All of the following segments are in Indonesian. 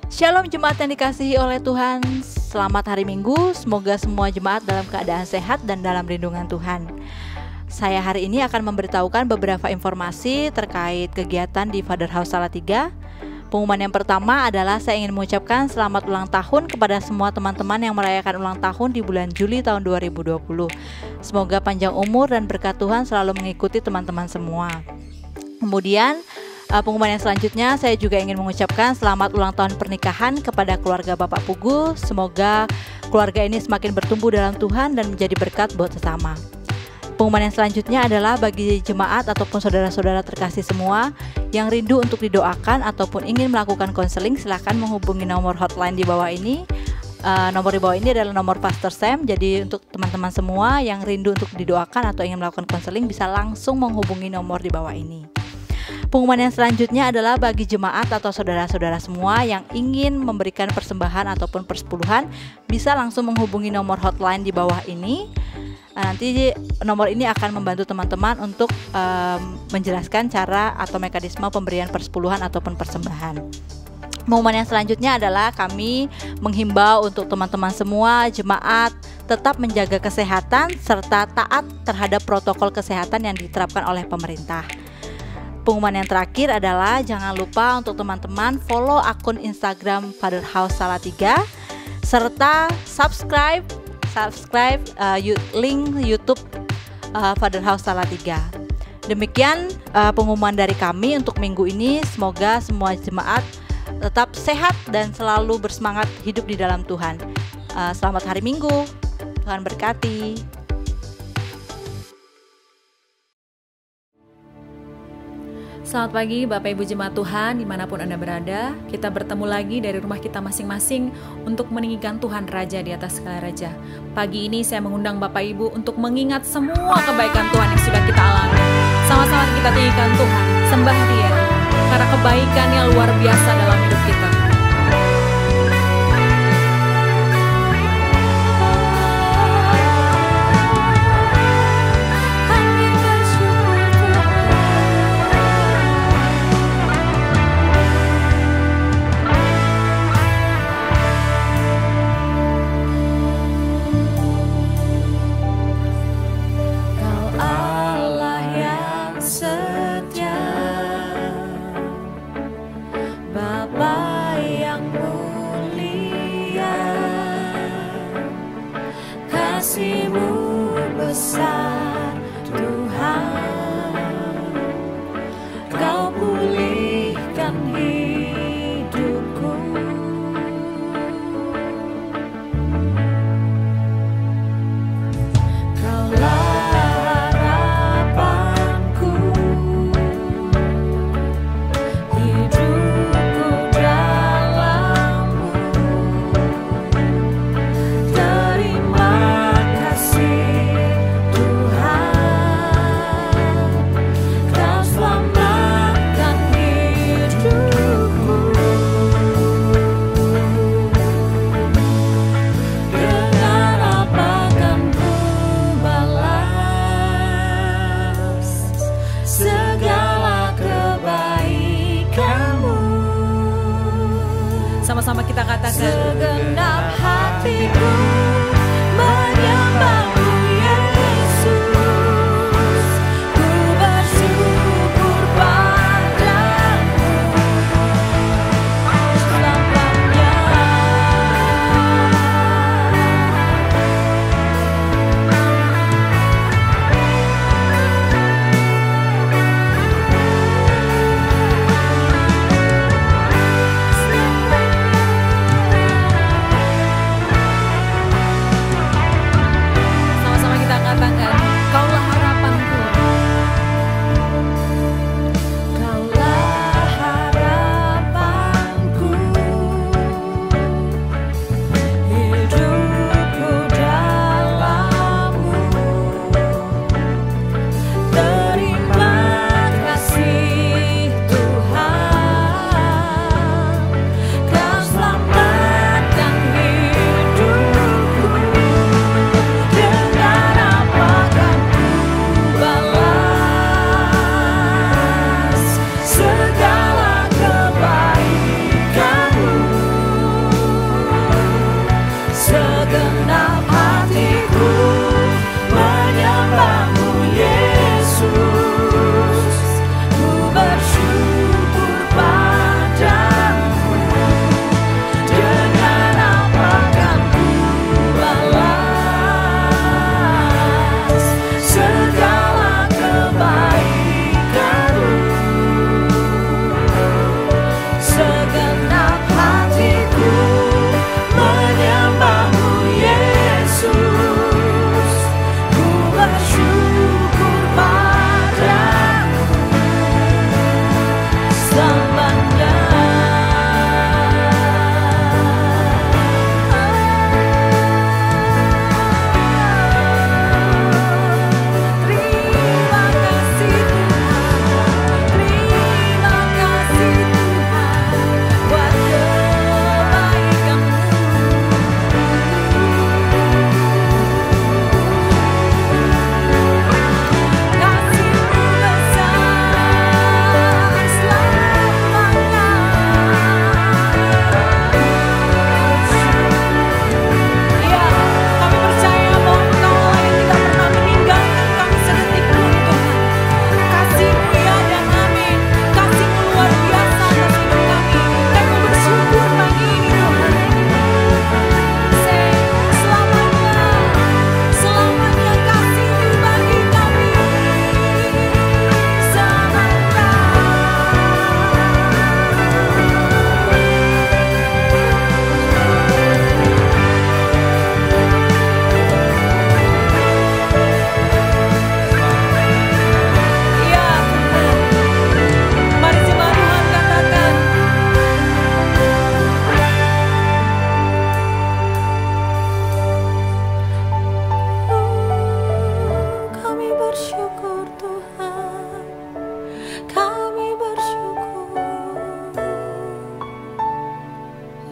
Shalom jemaat yang dikasihi oleh Tuhan. Selamat hari Minggu. Semoga semua jemaat dalam keadaan sehat dan dalam lindungan Tuhan. Saya hari ini akan memberitahukan beberapa informasi terkait kegiatan di Father House Salatiga. Pengumuman yang pertama adalah saya ingin mengucapkan selamat ulang tahun kepada semua teman-teman yang merayakan ulang tahun di bulan Juli tahun 2020. Semoga panjang umur dan berkat Tuhan selalu mengikuti teman-teman semua. Kemudian pengumuman yang selanjutnya, saya juga ingin mengucapkan selamat ulang tahun pernikahan kepada keluarga Bapak Pugu. Semoga keluarga ini semakin bertumbuh dalam Tuhan dan menjadi berkat buat sesama. Pengumuman yang selanjutnya adalah bagi jemaat ataupun saudara-saudara terkasih semua yang rindu untuk didoakan ataupun ingin melakukan konseling, silakan menghubungi nomor hotline di bawah ini. Nomor di bawah ini adalah nomor Pastor Sam. Jadi untuk teman-teman semua yang rindu untuk didoakan atau ingin melakukan konseling bisa langsung menghubungi nomor di bawah ini. Pengumuman yang selanjutnya adalah bagi jemaat atau saudara-saudara semua yang ingin memberikan persembahan ataupun persepuluhan bisa langsung menghubungi nomor hotline di bawah ini. Nanti nomor ini akan membantu teman-teman untuk menjelaskan cara atau mekanisme pemberian persepuluhan ataupun persembahan. Pengumuman yang selanjutnya adalah kami menghimbau untuk teman-teman semua jemaat tetap menjaga kesehatan serta taat terhadap protokol kesehatan yang diterapkan oleh pemerintah. Pengumuman yang terakhir adalah jangan lupa untuk teman-teman follow akun Instagram Father House Salatiga serta subscribe link YouTube Father House Salatiga. Demikian pengumuman dari kami untuk minggu ini. Semoga semua jemaat tetap sehat dan selalu bersemangat hidup di dalam Tuhan. Selamat hari Minggu. Tuhan berkati. Selamat pagi Bapak Ibu Jemaat Tuhan dimanapun Anda berada. Kita bertemu lagi dari rumah kita masing-masing untuk meninggikan Tuhan Raja di atas segala raja. Pagi ini saya mengundang Bapak Ibu untuk mengingat semua kebaikan Tuhan yang sudah kita alami. Sama-sama kita tinggikan Tuhan, sembah Dia karena kebaikannya luar biasa dalam hidup kita. Sama-sama kita katakan segenap hatiku menyembahmu Yesus, ku bersyukur padamu selamanya.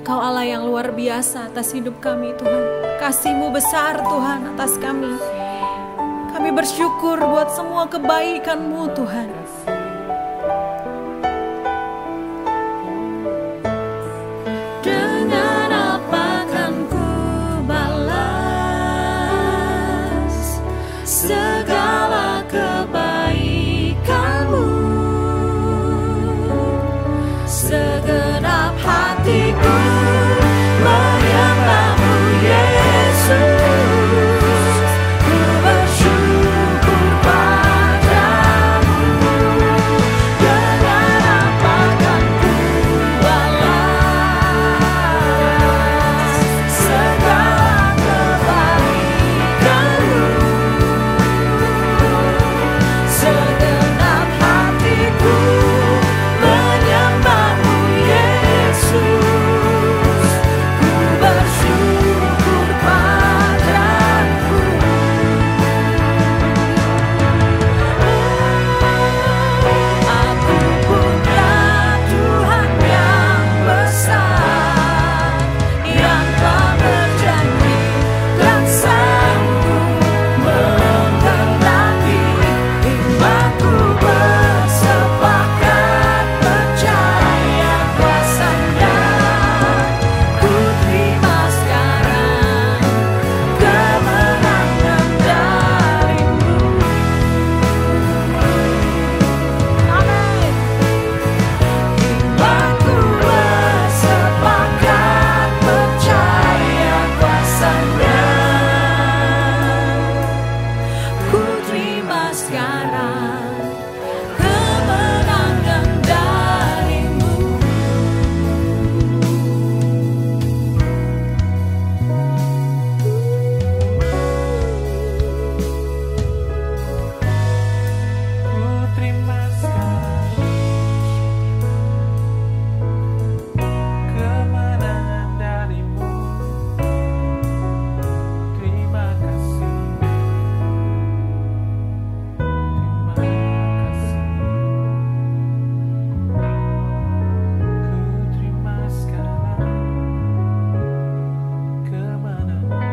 Engkau Allah yang luar biasa atas hidup kami Tuhan. Kasih-Mu besar Tuhan atas kami. Kami bersyukur buat semua kebaikan-Mu Tuhan. Dengan apa kan ku balas segala kebaikan-Mu? Segenap hatiku menyembah-Mu Yesus. Ku bersyukur padamu. Dengan apa kan ku balas segala kebaikan-Mu? Segenap hatiku menyembah-Mu Yesus. Ku bersyukur padamu. Aku punya Tuhan yang besar, yang telah berjanji dan sanggup menggenapi imanku. Bersepakat percaya kuasa-Nya. Ku terima sekarang kemenangan dari-Mu. Amin. Imanku bersepakat percaya kuasa-Nya. Ku terima sekarang kemenangan dari-Mu. Ku terima sekarang kemenangan dari-Mu. Terima kasih. Terima kasih. Ku terima sekarang kemenangan.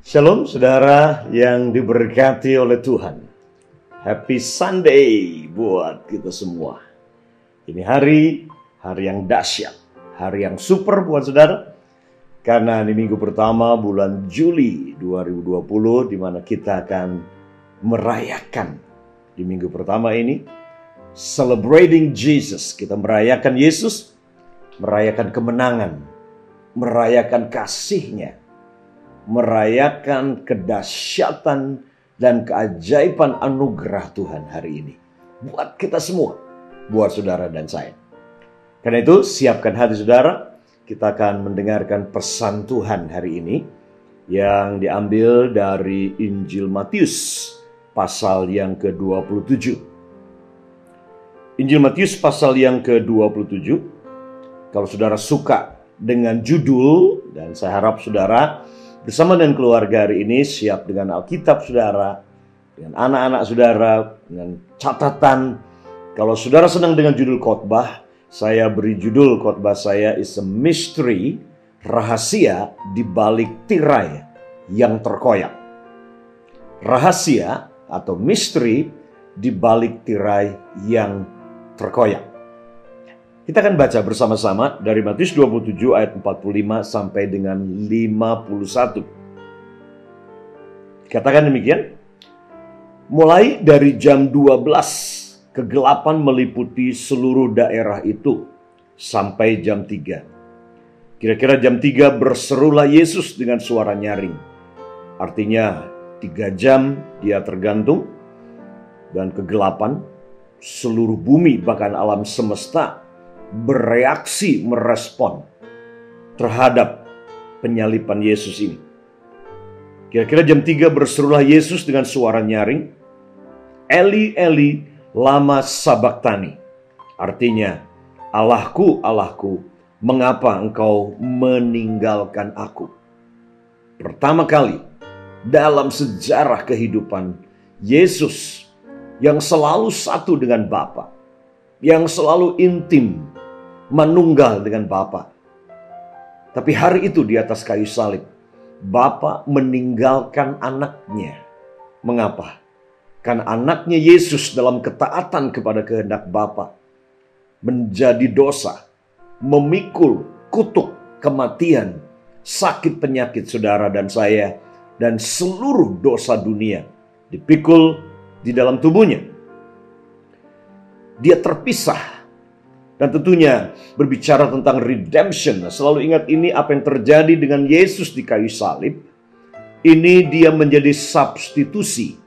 Shalom saudara yang diberkati oleh Tuhan. Happy Sunday buat kita semua. Ini hari yang dahsyat, hari yang super buat saudara. Karena ini minggu pertama bulan Juli 2020 di mana kita akan merayakan di minggu pertama ini celebrating Jesus. Kita merayakan Yesus, merayakan kemenangan, merayakan kasih-Nya, merayakan kedahsyatan dan keajaiban anugerah Tuhan hari ini buat kita semua, buat saudara dan saya. Karena itu siapkan hati saudara, kita akan mendengarkan pesan Tuhan hari ini yang diambil dari Injil Matius pasal yang ke-27. Injil Matius pasal yang ke-27. Kalau saudara suka dengan judul, dan saya harap saudara bersama dengan keluarga hari ini siap dengan Alkitab saudara, dengan anak-anak saudara, dengan catatan. Kalau saudara senang dengan judul khotbah, saya beri judul khotbah saya is a mystery, rahasia di balik tirai yang terkoyak. Rahasia atau misteri di balik tirai yang terkoyak. Kita akan baca bersama-sama dari Matius 27 ayat 45 sampai dengan 51. Katakan demikian. Mulai dari jam 12, kegelapan meliputi seluruh daerah itu sampai jam 3. Kira-kira jam 3 berserulah Yesus dengan suara nyaring. Artinya 3 jam dia tergantung dan kegelapan, seluruh bumi bahkan alam semesta bereaksi, merespon terhadap penyaliban Yesus ini. Kira-kira jam 3 berserulah Yesus dengan suara nyaring, Eli, Eli, lama sabachthani. Artinya, Allahku, Allahku, mengapa engkau meninggalkan aku? Pertama kali dalam sejarah kehidupan Yesus yang selalu satu dengan Bapa, yang selalu intim, manunggal dengan Bapa. Tapi hari itu di atas kayu salib, Bapa meninggalkan anaknya. Mengapa? Karena anaknya Yesus dalam ketaatan kepada kehendak Bapa menjadi dosa, memikul kutuk kematian, sakit penyakit saudara dan saya, dan seluruh dosa dunia dipikul di dalam tubuhnya. Dia terpisah. Dan tentunya berbicara tentang redemption. Selalu ingat ini apa yang terjadi dengan Yesus di kayu salib. Ini dia menjadi substitusi.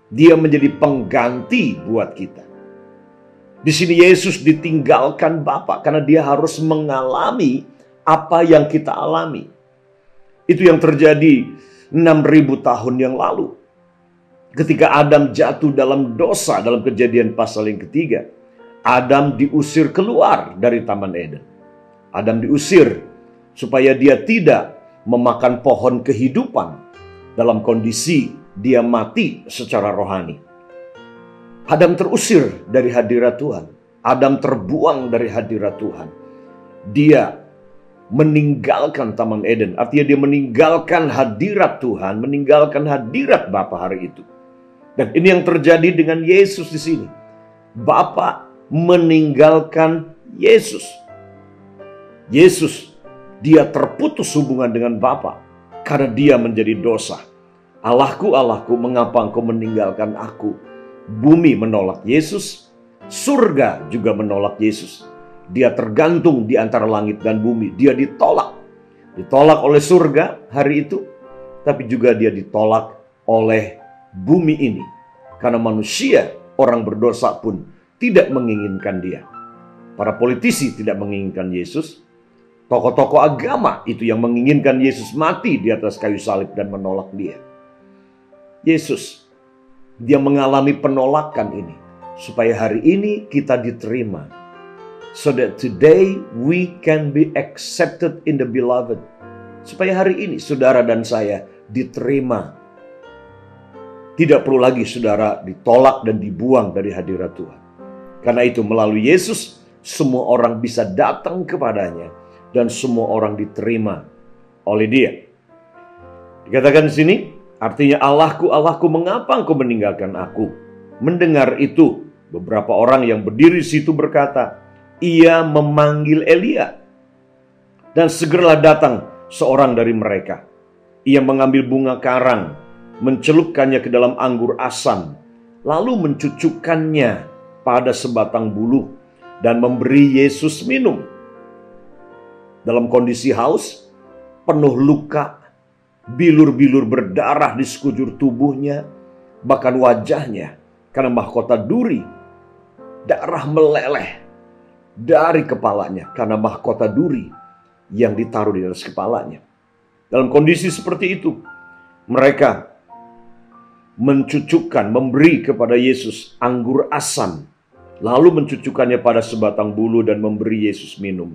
Dia menjadi pengganti buat kita. Di sini Yesus ditinggalkan Bapa karena dia harus mengalami apa yang kita alami. Itu yang terjadi 6.000 tahun yang lalu. Ketika Adam jatuh dalam dosa dalam Kejadian pasal yang ketiga. Adam diusir keluar dari Taman Eden. Adam diusir supaya dia tidak memakan pohon kehidupan dalam kondisi dia mati secara rohani. Adam terusir dari hadirat Tuhan. Adam terbuang dari hadirat Tuhan. Dia meninggalkan Taman Eden. Artinya dia meninggalkan hadirat Tuhan, meninggalkan hadirat Bapa hari itu. Dan ini yang terjadi dengan Yesus di sini. Bapa meninggalkan Yesus. Yesus, dia terputus hubungan dengan Bapa karena dia menjadi dosa. Allahku, Allahku, mengapa engkau meninggalkan aku? Bumi menolak Yesus, surga juga menolak Yesus. Dia tergantung di antara langit dan bumi. Dia ditolak. Ditolak oleh surga hari itu, tapi juga dia ditolak oleh bumi ini. Karena manusia, orang berdosa pun tidak menginginkan dia. Para politisi tidak menginginkan Yesus. Tokoh-tokoh agama itu yang menginginkan Yesus mati di atas kayu salib dan menolak dia. Yesus, dia mengalami penolakan ini. Supaya hari ini kita diterima. So that today we can be accepted in the beloved. Supaya hari ini saudara dan saya diterima. Tidak perlu lagi saudara ditolak dan dibuang dari hadirat Tuhan. Karena itu melalui Yesus, semua orang bisa datang kepadanya. Dan semua orang diterima oleh dia. Dikatakan di sini, artinya Allahku, Allahku, mengapa engkau meninggalkan aku? Mendengar itu, beberapa orang yang berdiri di situ berkata, ia memanggil Elia. Dan segeralah datang seorang dari mereka. Ia mengambil bunga karang, mencelupkannya ke dalam anggur asam, lalu mencucukkannya pada sebatang buluh dan memberi Yesus minum. Dalam kondisi haus, penuh luka, bilur-bilur berdarah di sekujur tubuhnya, bahkan wajahnya karena mahkota duri, darah meleleh dari kepalanya karena mahkota duri yang ditaruh di atas kepalanya. Dalam kondisi seperti itu, mereka mencucukkan, memberi kepada Yesus anggur asam, lalu mencucukkannya pada sebatang bulu dan memberi Yesus minum.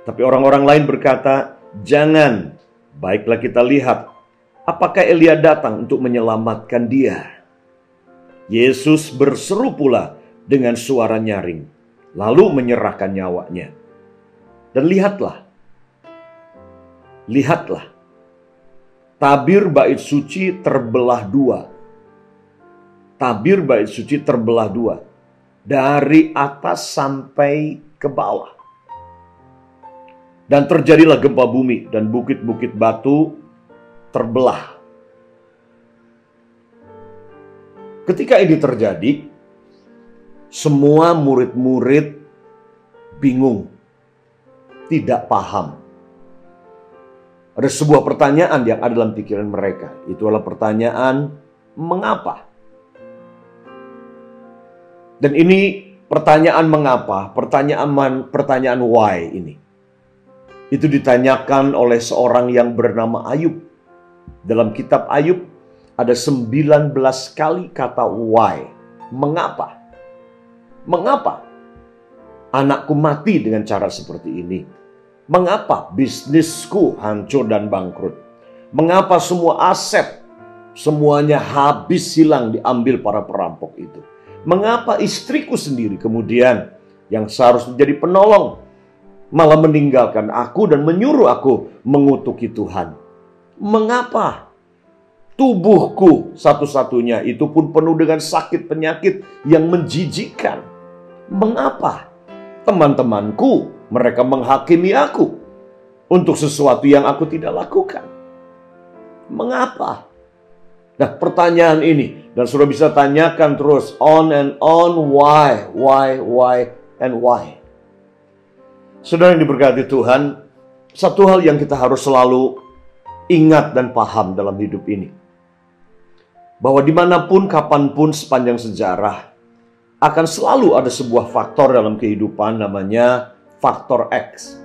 Tapi orang-orang lain berkata, jangan, baiklah kita lihat, apakah Elia datang untuk menyelamatkan dia? Yesus berseru pula dengan suara nyaring, lalu menyerahkan nyawanya. Dan lihatlah, tabir bait suci terbelah dua. Tabir bait suci terbelah dua. Dari atas sampai ke bawah. Dan terjadilah gempa bumi dan bukit-bukit batu terbelah. Ketika ini terjadi, semua murid-murid bingung, tidak paham. Ada sebuah pertanyaan yang ada dalam pikiran mereka. Itu adalah pertanyaan, mengapa? Dan ini pertanyaan mengapa, pertanyaan why ini. Itu ditanyakan oleh seorang yang bernama Ayub. Dalam kitab Ayub ada 19 kali kata why. Mengapa? Mengapa anakku mati dengan cara seperti ini? Mengapa bisnisku hancur dan bangkrut? Mengapa semua aset semuanya habis hilang diambil para perampok itu? Mengapa istriku sendiri kemudian yang seharusnya menjadi penolong malah meninggalkan aku dan menyuruh aku mengutuki Tuhan? Mengapa tubuhku satu-satunya itu pun penuh dengan sakit penyakit yang menjijikkan? Mengapa teman-temanku mereka menghakimi aku untuk sesuatu yang aku tidak lakukan? Mengapa? Nah, pertanyaan ini, dan sudah bisa tanyakan terus on and on, why, and why. Saudara yang diberkati Tuhan, satu hal yang kita harus selalu ingat dan paham dalam hidup ini, bahwa dimanapun, kapanpun sepanjang sejarah, akan selalu ada sebuah faktor dalam kehidupan namanya faktor X.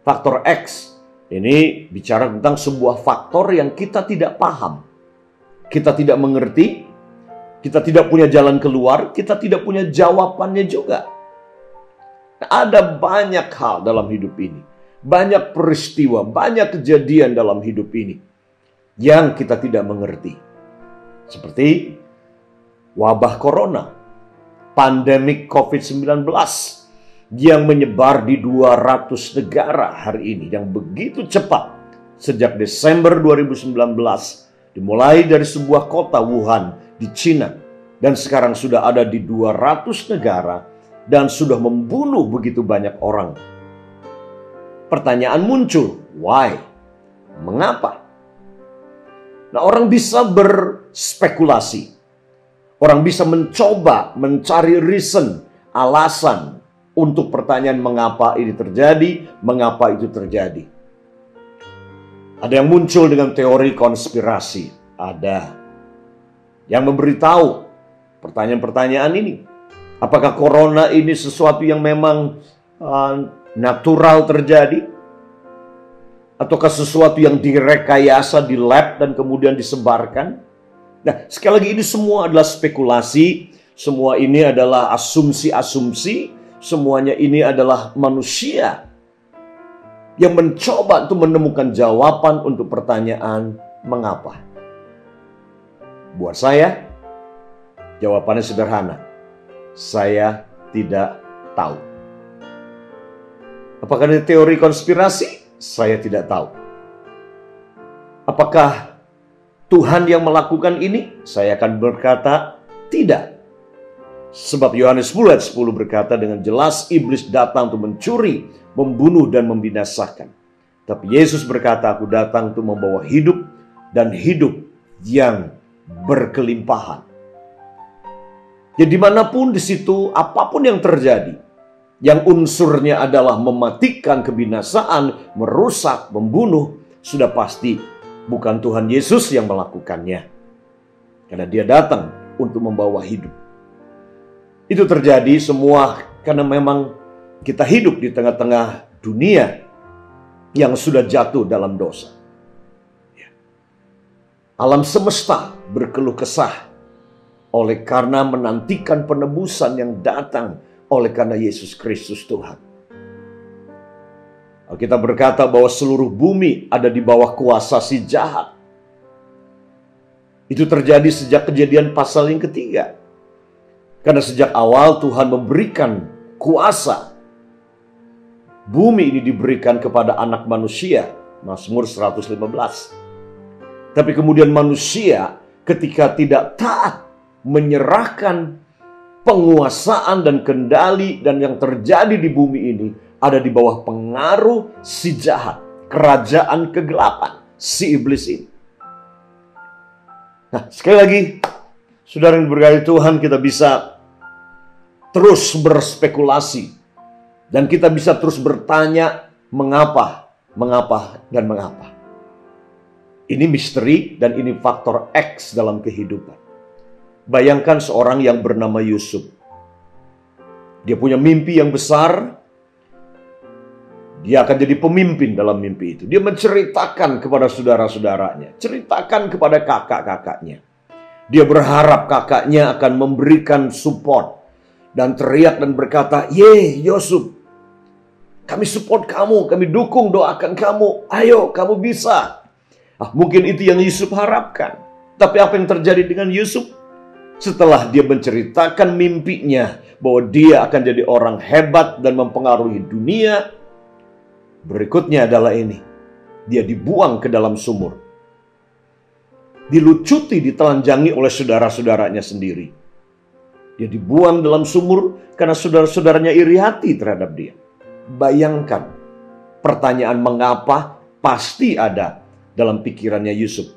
Faktor X ini bicara tentang sebuah faktor yang kita tidak paham. Kita tidak mengerti, kita tidak punya jalan keluar, kita tidak punya jawabannya juga. Ada banyak hal dalam hidup ini. Banyak peristiwa, banyak kejadian dalam hidup ini yang kita tidak mengerti. Seperti wabah corona, pandemik COVID-19 yang menyebar di 200 negara hari ini, yang begitu cepat. Sejak Desember 2019, dimulai dari sebuah kota Wuhan di Cina, dan sekarang sudah ada di 200 negara dan sudah membunuh begitu banyak orang. Pertanyaan muncul, why? Mengapa? Nah, orang bisa berspekulasi. Orang bisa mencoba mencari reason, alasan untuk pertanyaan mengapa ini terjadi, mengapa itu terjadi. Ada yang muncul dengan teori konspirasi. Ada yang memberitahu pertanyaan-pertanyaan ini. Apakah corona ini sesuatu yang memang natural terjadi? Ataukah sesuatu yang direkayasa di lab dan kemudian disebarkan? Nah, sekali lagi ini semua adalah spekulasi. Semua ini adalah asumsi-asumsi. Semuanya ini adalah manusia yang mencoba untuk menemukan jawaban untuk pertanyaan mengapa. Buat saya, jawabannya sederhana. Saya tidak tahu. Apakah ini teori konspirasi? Saya tidak tahu. Apakah Tuhan yang melakukan ini? Saya akan berkata tidak. Sebab Yohanes 10 ayat 10 berkata dengan jelas, iblis datang untuk mencuri, membunuh dan membinasakan. Tapi Yesus berkata, aku datang untuk membawa hidup dan hidup yang berkelimpahan. Jadi dimanapun di situ, apapun yang terjadi, yang unsurnya adalah mematikan, kebinasaan, merusak, membunuh, sudah pasti bukan Tuhan Yesus yang melakukannya. Karena dia datang untuk membawa hidup. Itu terjadi semua karena memang kita hidup di tengah-tengah dunia yang sudah jatuh dalam dosa. Alam semesta berkeluh kesah oleh karena menantikan penebusan yang datang oleh karena Yesus Kristus Tuhan. Kita berkata bahwa seluruh bumi ada di bawah kuasa si jahat. Itu terjadi sejak Kejadian pasal yang ketiga. Karena sejak awal Tuhan memberikan kuasa. Bumi ini diberikan kepada anak manusia. Mazmur 115. Tapi kemudian manusia ketika tidak taat menyerahkan penguasaan dan kendali dan yang terjadi di bumi ini ada di bawah pengaruh si jahat, kerajaan kegelapan, si iblis ini. Nah, sekali lagi, saudara yang diberkati Tuhan, kita bisa terus berspekulasi dan kita bisa terus bertanya mengapa, dan mengapa. Ini misteri dan ini faktor X dalam kehidupan. Bayangkan seorang yang bernama Yusuf. Dia punya mimpi yang besar. Dia akan jadi pemimpin dalam mimpi itu. Dia menceritakan kepada saudara-saudaranya, ceritakan kepada kakak-kakaknya. Dia berharap kakaknya akan memberikan support dan teriak dan berkata, "Ye, Yusuf, kami support kamu, kami dukung, doakan kamu. Ayo, kamu bisa." Mungkin itu yang Yusuf harapkan. Tapi apa yang terjadi dengan Yusuf? Setelah dia menceritakan mimpinya bahwa dia akan jadi orang hebat dan mempengaruhi dunia, berikutnya adalah ini. Dia dibuang ke dalam sumur. Dilucuti, ditelanjangi oleh saudara-saudaranya sendiri. Dia dibuang dalam sumur karena saudara-saudaranya iri hati terhadap dia. Bayangkan, pertanyaan mengapa pasti ada dalam pikirannya Yusuf.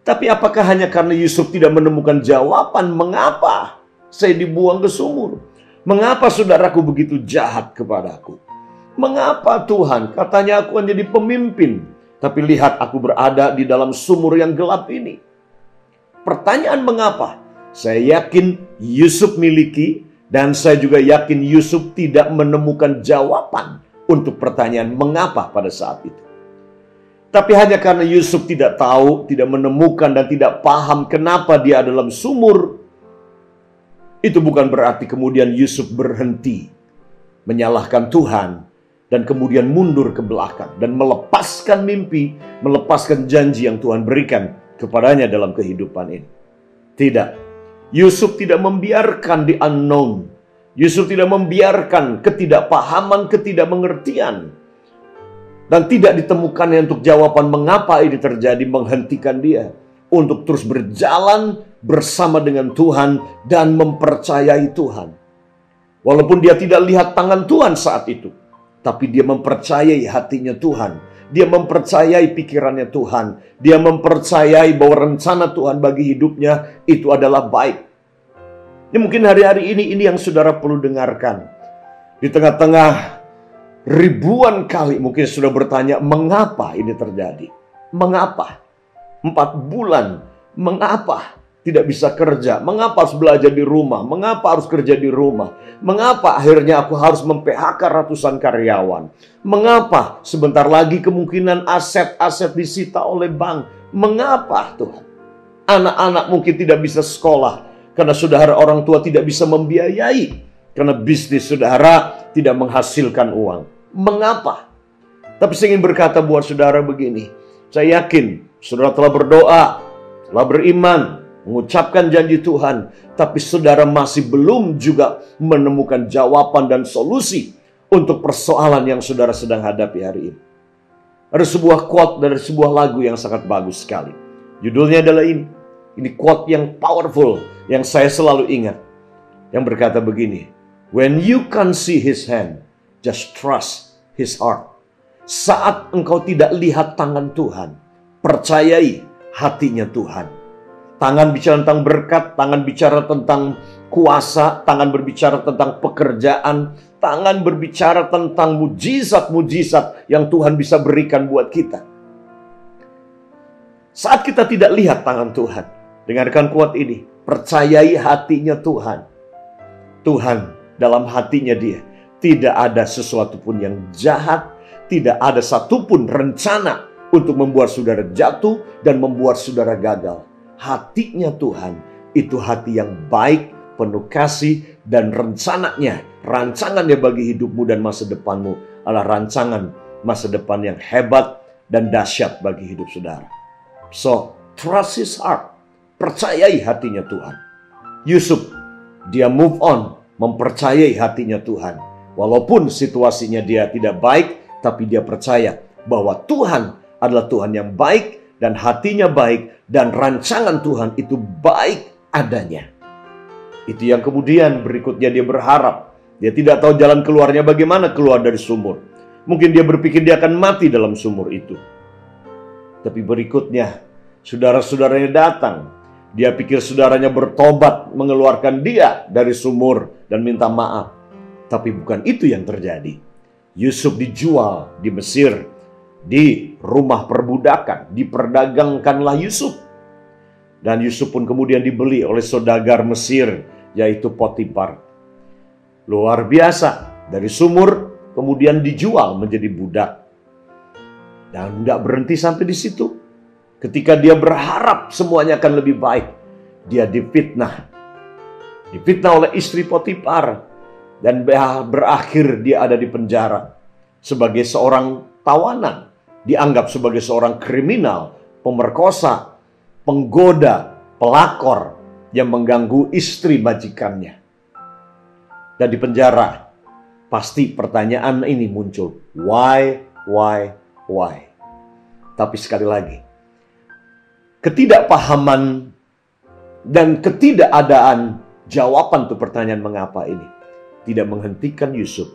Tapi apakah hanya karena Yusuf tidak menemukan jawaban mengapa saya dibuang ke sumur? Mengapa saudaraku begitu jahat kepadaku? Mengapa Tuhan katanya aku akan jadi pemimpin, tapi lihat aku berada di dalam sumur yang gelap ini? Pertanyaan mengapa? Saya yakin Yusuf miliki, dan saya juga yakin Yusuf tidak menemukan jawaban untuk pertanyaan mengapa pada saat itu. Tapi hanya karena Yusuf tidak tahu, tidak menemukan, dan tidak paham kenapa dia dalam sumur, itu bukan berarti kemudian Yusuf berhenti menyalahkan Tuhan dan kemudian mundur ke belakang dan melepaskan mimpi, melepaskan janji yang Tuhan berikan kepadanya dalam kehidupan ini. Tidak. Yusuf tidak membiarkan the unknown. Yusuf tidak membiarkan ketidakpahaman, ketidakmengertian, dan tidak ditemukannya untuk jawaban mengapa ini terjadi menghentikan dia untuk terus berjalan bersama dengan Tuhan dan mempercayai Tuhan. Walaupun dia tidak lihat tangan Tuhan saat itu, tapi dia mempercayai hatinya Tuhan. Dia mempercayai pikirannya Tuhan. Dia mempercayai bahwa rencana Tuhan bagi hidupnya itu adalah baik. Ini mungkin hari-hari ini yang saudara perlu dengarkan. Di tengah-tengah ribuan kali mungkin sudah bertanya, mengapa ini terjadi? Mengapa? 4 bulan, mengapa tidak bisa kerja? Mengapa harus belajar di rumah? Mengapa harus kerja di rumah? Mengapa akhirnya aku harus mem-PHK ratusan karyawan? Mengapa sebentar lagi kemungkinan aset-aset disita oleh bank? Mengapa Tuhan? Anak-anak mungkin tidak bisa sekolah karena saudara orang tua tidak bisa membiayai. Karena bisnis saudara tidak menghasilkan uang. Mengapa? Tapi saya ingin berkata buat saudara begini. Saya yakin saudara telah berdoa, telah beriman, mengucapkan janji Tuhan. Tapi saudara masih belum juga menemukan jawaban dan solusi untuk persoalan yang saudara sedang hadapi hari ini. Ada sebuah quote dari sebuah lagu yang sangat bagus sekali. Judulnya adalah ini. Ini quote yang powerful, yang saya selalu ingat. Yang berkata begini. When you can't see his hand, just trust his heart. Saat engkau tidak lihat tangan Tuhan, percayai hatinya Tuhan. Tangan bicara tentang berkat, tangan bicara tentang kuasa, tangan berbicara tentang pekerjaan, tangan berbicara tentang mujizat-mujizat yang Tuhan bisa berikan buat kita. Saat kita tidak lihat tangan Tuhan, dengarkan quote ini, percayai hatinya Tuhan. Tuhan dalam hatinya dia tidak ada sesuatu pun yang jahat, tidak ada satupun rencana untuk membuat saudara jatuh dan membuat saudara gagal. Hatinya Tuhan itu hati yang baik, penuh kasih, dan rancangannya bagi hidupmu dan masa depanmu adalah rancangan masa depan yang hebat dan dahsyat bagi hidup saudara. So, trust his heart. Percayai hatinya Tuhan. Yusuf, dia move on, mempercayai hatinya Tuhan. Walaupun situasinya dia tidak baik, tapi dia percaya bahwa Tuhan adalah Tuhan yang baik dan hatinya baik dan rancangan Tuhan itu baik adanya. Itu yang kemudian berikutnya dia berharap. Dia tidak tahu jalan keluarnya bagaimana keluar dari sumur. Mungkin dia berpikir dia akan mati dalam sumur itu. Tapi berikutnya saudara-saudaranya datang. Dia pikir saudaranya bertobat mengeluarkan dia dari sumur dan minta maaf. Tapi bukan itu yang terjadi. Yusuf dijual di Mesir, di rumah perbudakan, diperdagangkanlah Yusuf. Dan Yusuf pun kemudian dibeli oleh saudagar Mesir, yaitu Potifar. Luar biasa, dari sumur kemudian dijual menjadi budak. Dan nggak berhenti sampai di situ. Ketika dia berharap semuanya akan lebih baik, dia difitnah. Difitnah oleh istri Potifar. Dan berakhir dia ada di penjara. Sebagai seorang tawanan. Dianggap sebagai seorang kriminal, pemerkosa, penggoda, pelakor yang mengganggu istri majikannya. Dan di penjara, pasti pertanyaan ini muncul. Why? Tapi sekali lagi, ketidakpahaman dan ketidakadaan jawaban untuk pertanyaan mengapa ini tidak menghentikan Yusuf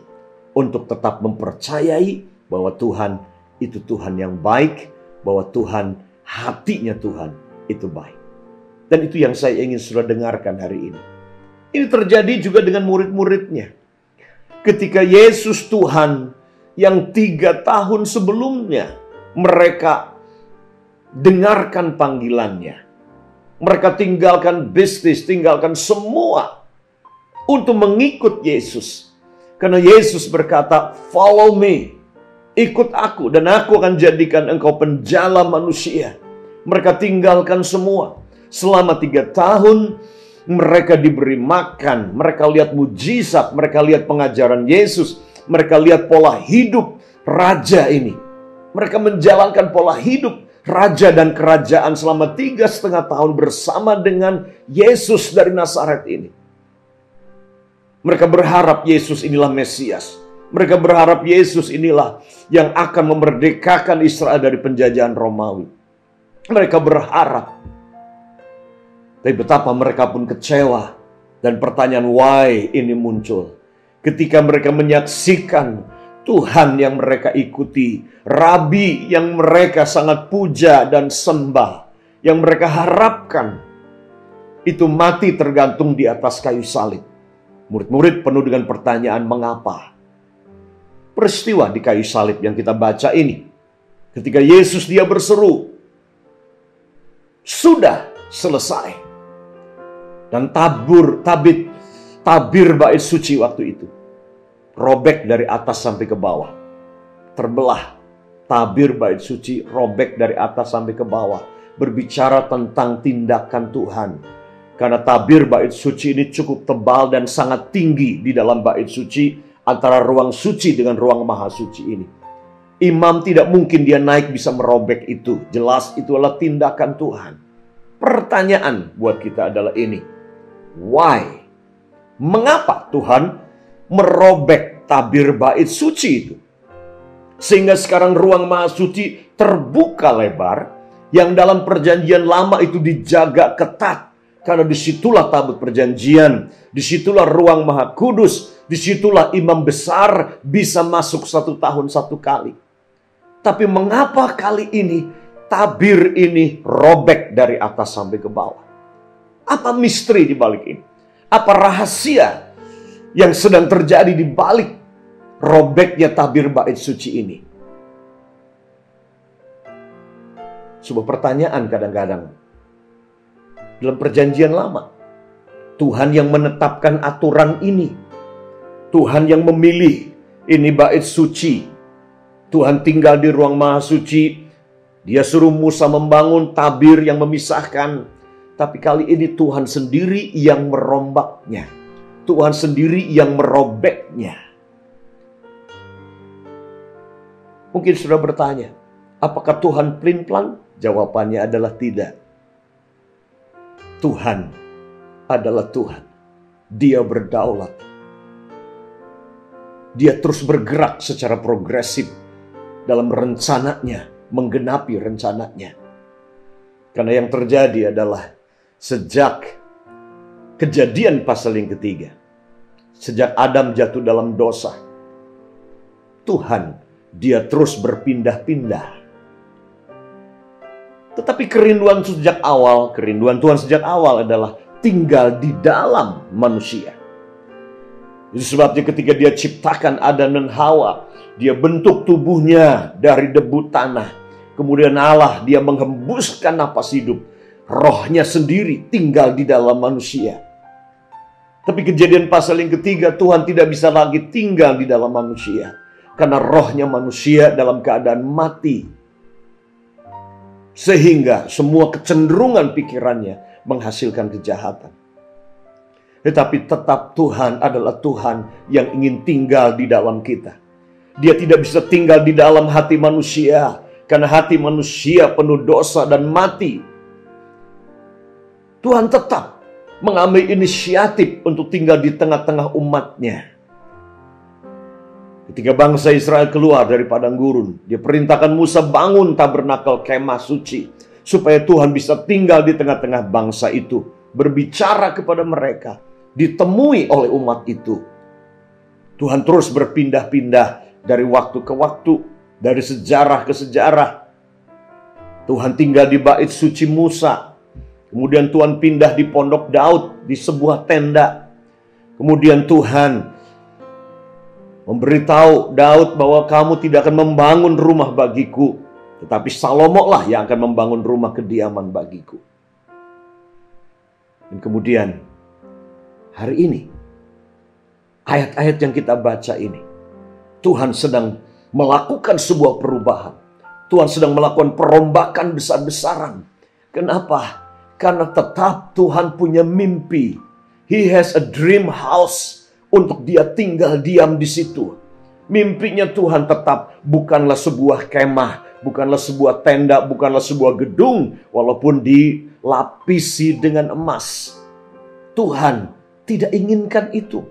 untuk tetap mempercayai bahwa Tuhan itu Tuhan yang baik, bahwa Tuhan, hatinya Tuhan itu baik. Dan itu yang saya ingin saudara dengarkan hari ini. Ini terjadi juga dengan murid-muridnya. Ketika Yesus Tuhan yang 3 tahun sebelumnya mereka dengarkan panggilannya. Mereka tinggalkan bisnis, tinggalkan semua untuk mengikut Yesus. Karena Yesus berkata, follow me, ikut aku dan aku akan jadikan engkau penjala manusia. Mereka tinggalkan semua. Selama 3 tahun mereka diberi makan, mereka lihat mujizat, mereka lihat pengajaran Yesus, mereka lihat pola hidup raja ini. Mereka menjalankan pola hidup raja dan kerajaan selama 3,5 tahun bersama dengan Yesus dari Nazaret ini. Mereka berharap Yesus inilah Mesias. Mereka berharap Yesus inilah yang akan memerdekakan Israel dari penjajahan Romawi. Mereka berharap. Tapi betapa mereka pun kecewa. Dan pertanyaan why ini muncul. Ketika mereka menyaksikan Tuhan yang mereka ikuti, Rabi yang mereka sangat puja dan sembah, yang mereka harapkan, itu mati tergantung di atas kayu salib. Murid-murid penuh dengan pertanyaan mengapa. Peristiwa di kayu salib yang kita baca ini, ketika Yesus dia berseru, sudah selesai. Dan tabir bait suci waktu itu robek dari atas sampai ke bawah. Terbelah. Tabir bait suci robek dari atas sampai ke bawah. Berbicara tentang tindakan Tuhan. Karena tabir bait suci ini cukup tebal dan sangat tinggi di dalam bait suci. Antara ruang suci dengan ruang maha suci ini. Imam tidak mungkin dia naik bisa merobek itu. Jelas itu adalah tindakan Tuhan. Pertanyaan buat kita adalah ini. Why? Mengapa Tuhan merobek tabir bait suci itu? Sehingga sekarang ruang maha suci terbuka lebar. Yang dalam perjanjian lama itu dijaga ketat. Karena disitulah tabut perjanjian. Disitulah ruang maha kudus. Disitulah imam besar bisa masuk 1 tahun 1 kali. Tapi mengapa kali ini tabir ini robek dari atas sampai ke bawah? Apa misteri di balik ini? Apa rahasia yang sedang terjadi di balik robeknya tabir bait suci ini? Sebuah pertanyaan kadang-kadang. Dalam perjanjian lama, Tuhan yang menetapkan aturan ini. Tuhan yang memilih ini bait suci. Tuhan tinggal di ruang maha suci. Dia suruh Musa membangun tabir yang memisahkan. Tapi kali ini Tuhan sendiri yang merombaknya. Tuhan sendiri yang merobeknya. Mungkin sudah bertanya, apakah Tuhan pelin-pelan? Jawabannya adalah tidak. Tuhan adalah Tuhan. Dia berdaulat. Dia terus bergerak secara progresif dalam rencananya, menggenapi rencananya. Karena yang terjadi adalah sejak kejadian pasal yang ketiga, sejak Adam jatuh dalam dosa, Tuhan dia terus berpindah-pindah. Tetapi kerinduan Tuhan sejak awal adalah tinggal di dalam manusia. Itu sebabnya ketika dia ciptakan Adam dan Hawa, dia bentuk tubuhnya dari debu tanah. Kemudian Allah dia menghembuskan napas hidup. Rohnya sendiri tinggal di dalam manusia. Tapi kejadian pasal yang ketiga, Tuhan tidak bisa lagi tinggal di dalam manusia. Karena rohnya manusia dalam keadaan mati. Sehingga semua kecenderungan pikirannya menghasilkan kejahatan. Tetapi tetap Tuhan adalah Tuhan yang ingin tinggal di dalam kita. Dia tidak bisa tinggal di dalam hati manusia. Karena hati manusia penuh dosa dan mati. Tuhan tetap mengambil inisiatif untuk tinggal di tengah-tengah umatnya. Ketika bangsa Israel keluar dari padang gurun, dia perintahkan Musa bangun tabernakel kemah suci, supaya Tuhan bisa tinggal di tengah-tengah bangsa itu, berbicara kepada mereka, ditemui oleh umat itu. Tuhan terus berpindah-pindah dari waktu ke waktu, dari sejarah ke sejarah. Tuhan tinggal di bait suci Musa. Kemudian Tuhan pindah di pondok Daud, di sebuah tenda. Kemudian Tuhan memberitahu Daud bahwa kamu tidak akan membangun rumah bagiku, tetapi Salomo lah yang akan membangun rumah kediaman bagiku. Dan kemudian hari ini, ayat-ayat yang kita baca ini, Tuhan sedang melakukan sebuah perubahan. Tuhan sedang melakukan perombakan besar-besaran. Kenapa? Karena tetap Tuhan punya mimpi. He has a dream house untuk dia tinggal diam di situ. Mimpinya Tuhan tetap bukanlah sebuah kemah, bukanlah sebuah tenda, bukanlah sebuah gedung, walaupun dilapisi dengan emas. Tuhan tidak inginkan itu.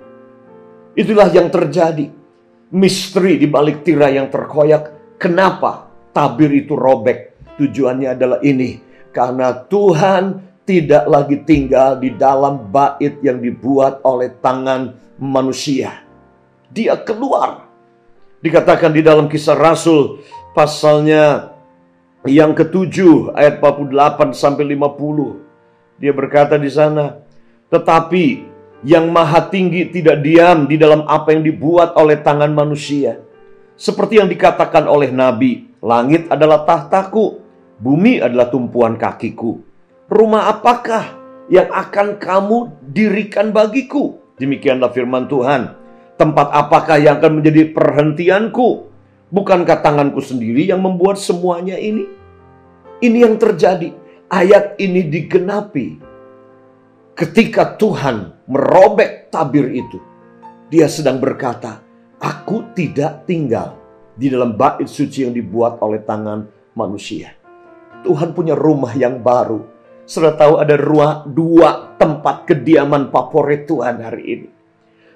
Itulah yang terjadi. Misteri di balik tirai yang terkoyak. Kenapa tabir itu robek? Tujuannya adalah ini. Karena Tuhan tidak lagi tinggal di dalam bait yang dibuat oleh tangan manusia. Dia keluar. Dikatakan di dalam Kisah Rasul pasalnya yang ke-7 ayat 48 sampai 50. Dia berkata di sana, tetapi yang maha tinggi tidak diam di dalam apa yang dibuat oleh tangan manusia. Seperti yang dikatakan oleh Nabi, langit adalah tahtaku, bumi adalah tumpuan kakiku. Rumah apakah yang akan kamu dirikan bagiku? Demikianlah firman Tuhan. Tempat apakah yang akan menjadi perhentianku? Bukankah tanganku sendiri yang membuat semuanya ini? Ini yang terjadi. Ayat ini digenapi ketika Tuhan merobek tabir itu. Dia sedang berkata, aku tidak tinggal di dalam bait suci yang dibuat oleh tangan manusia. Tuhan punya rumah yang baru. Sudah tahu ada dua tempat kediaman favorit Tuhan hari ini.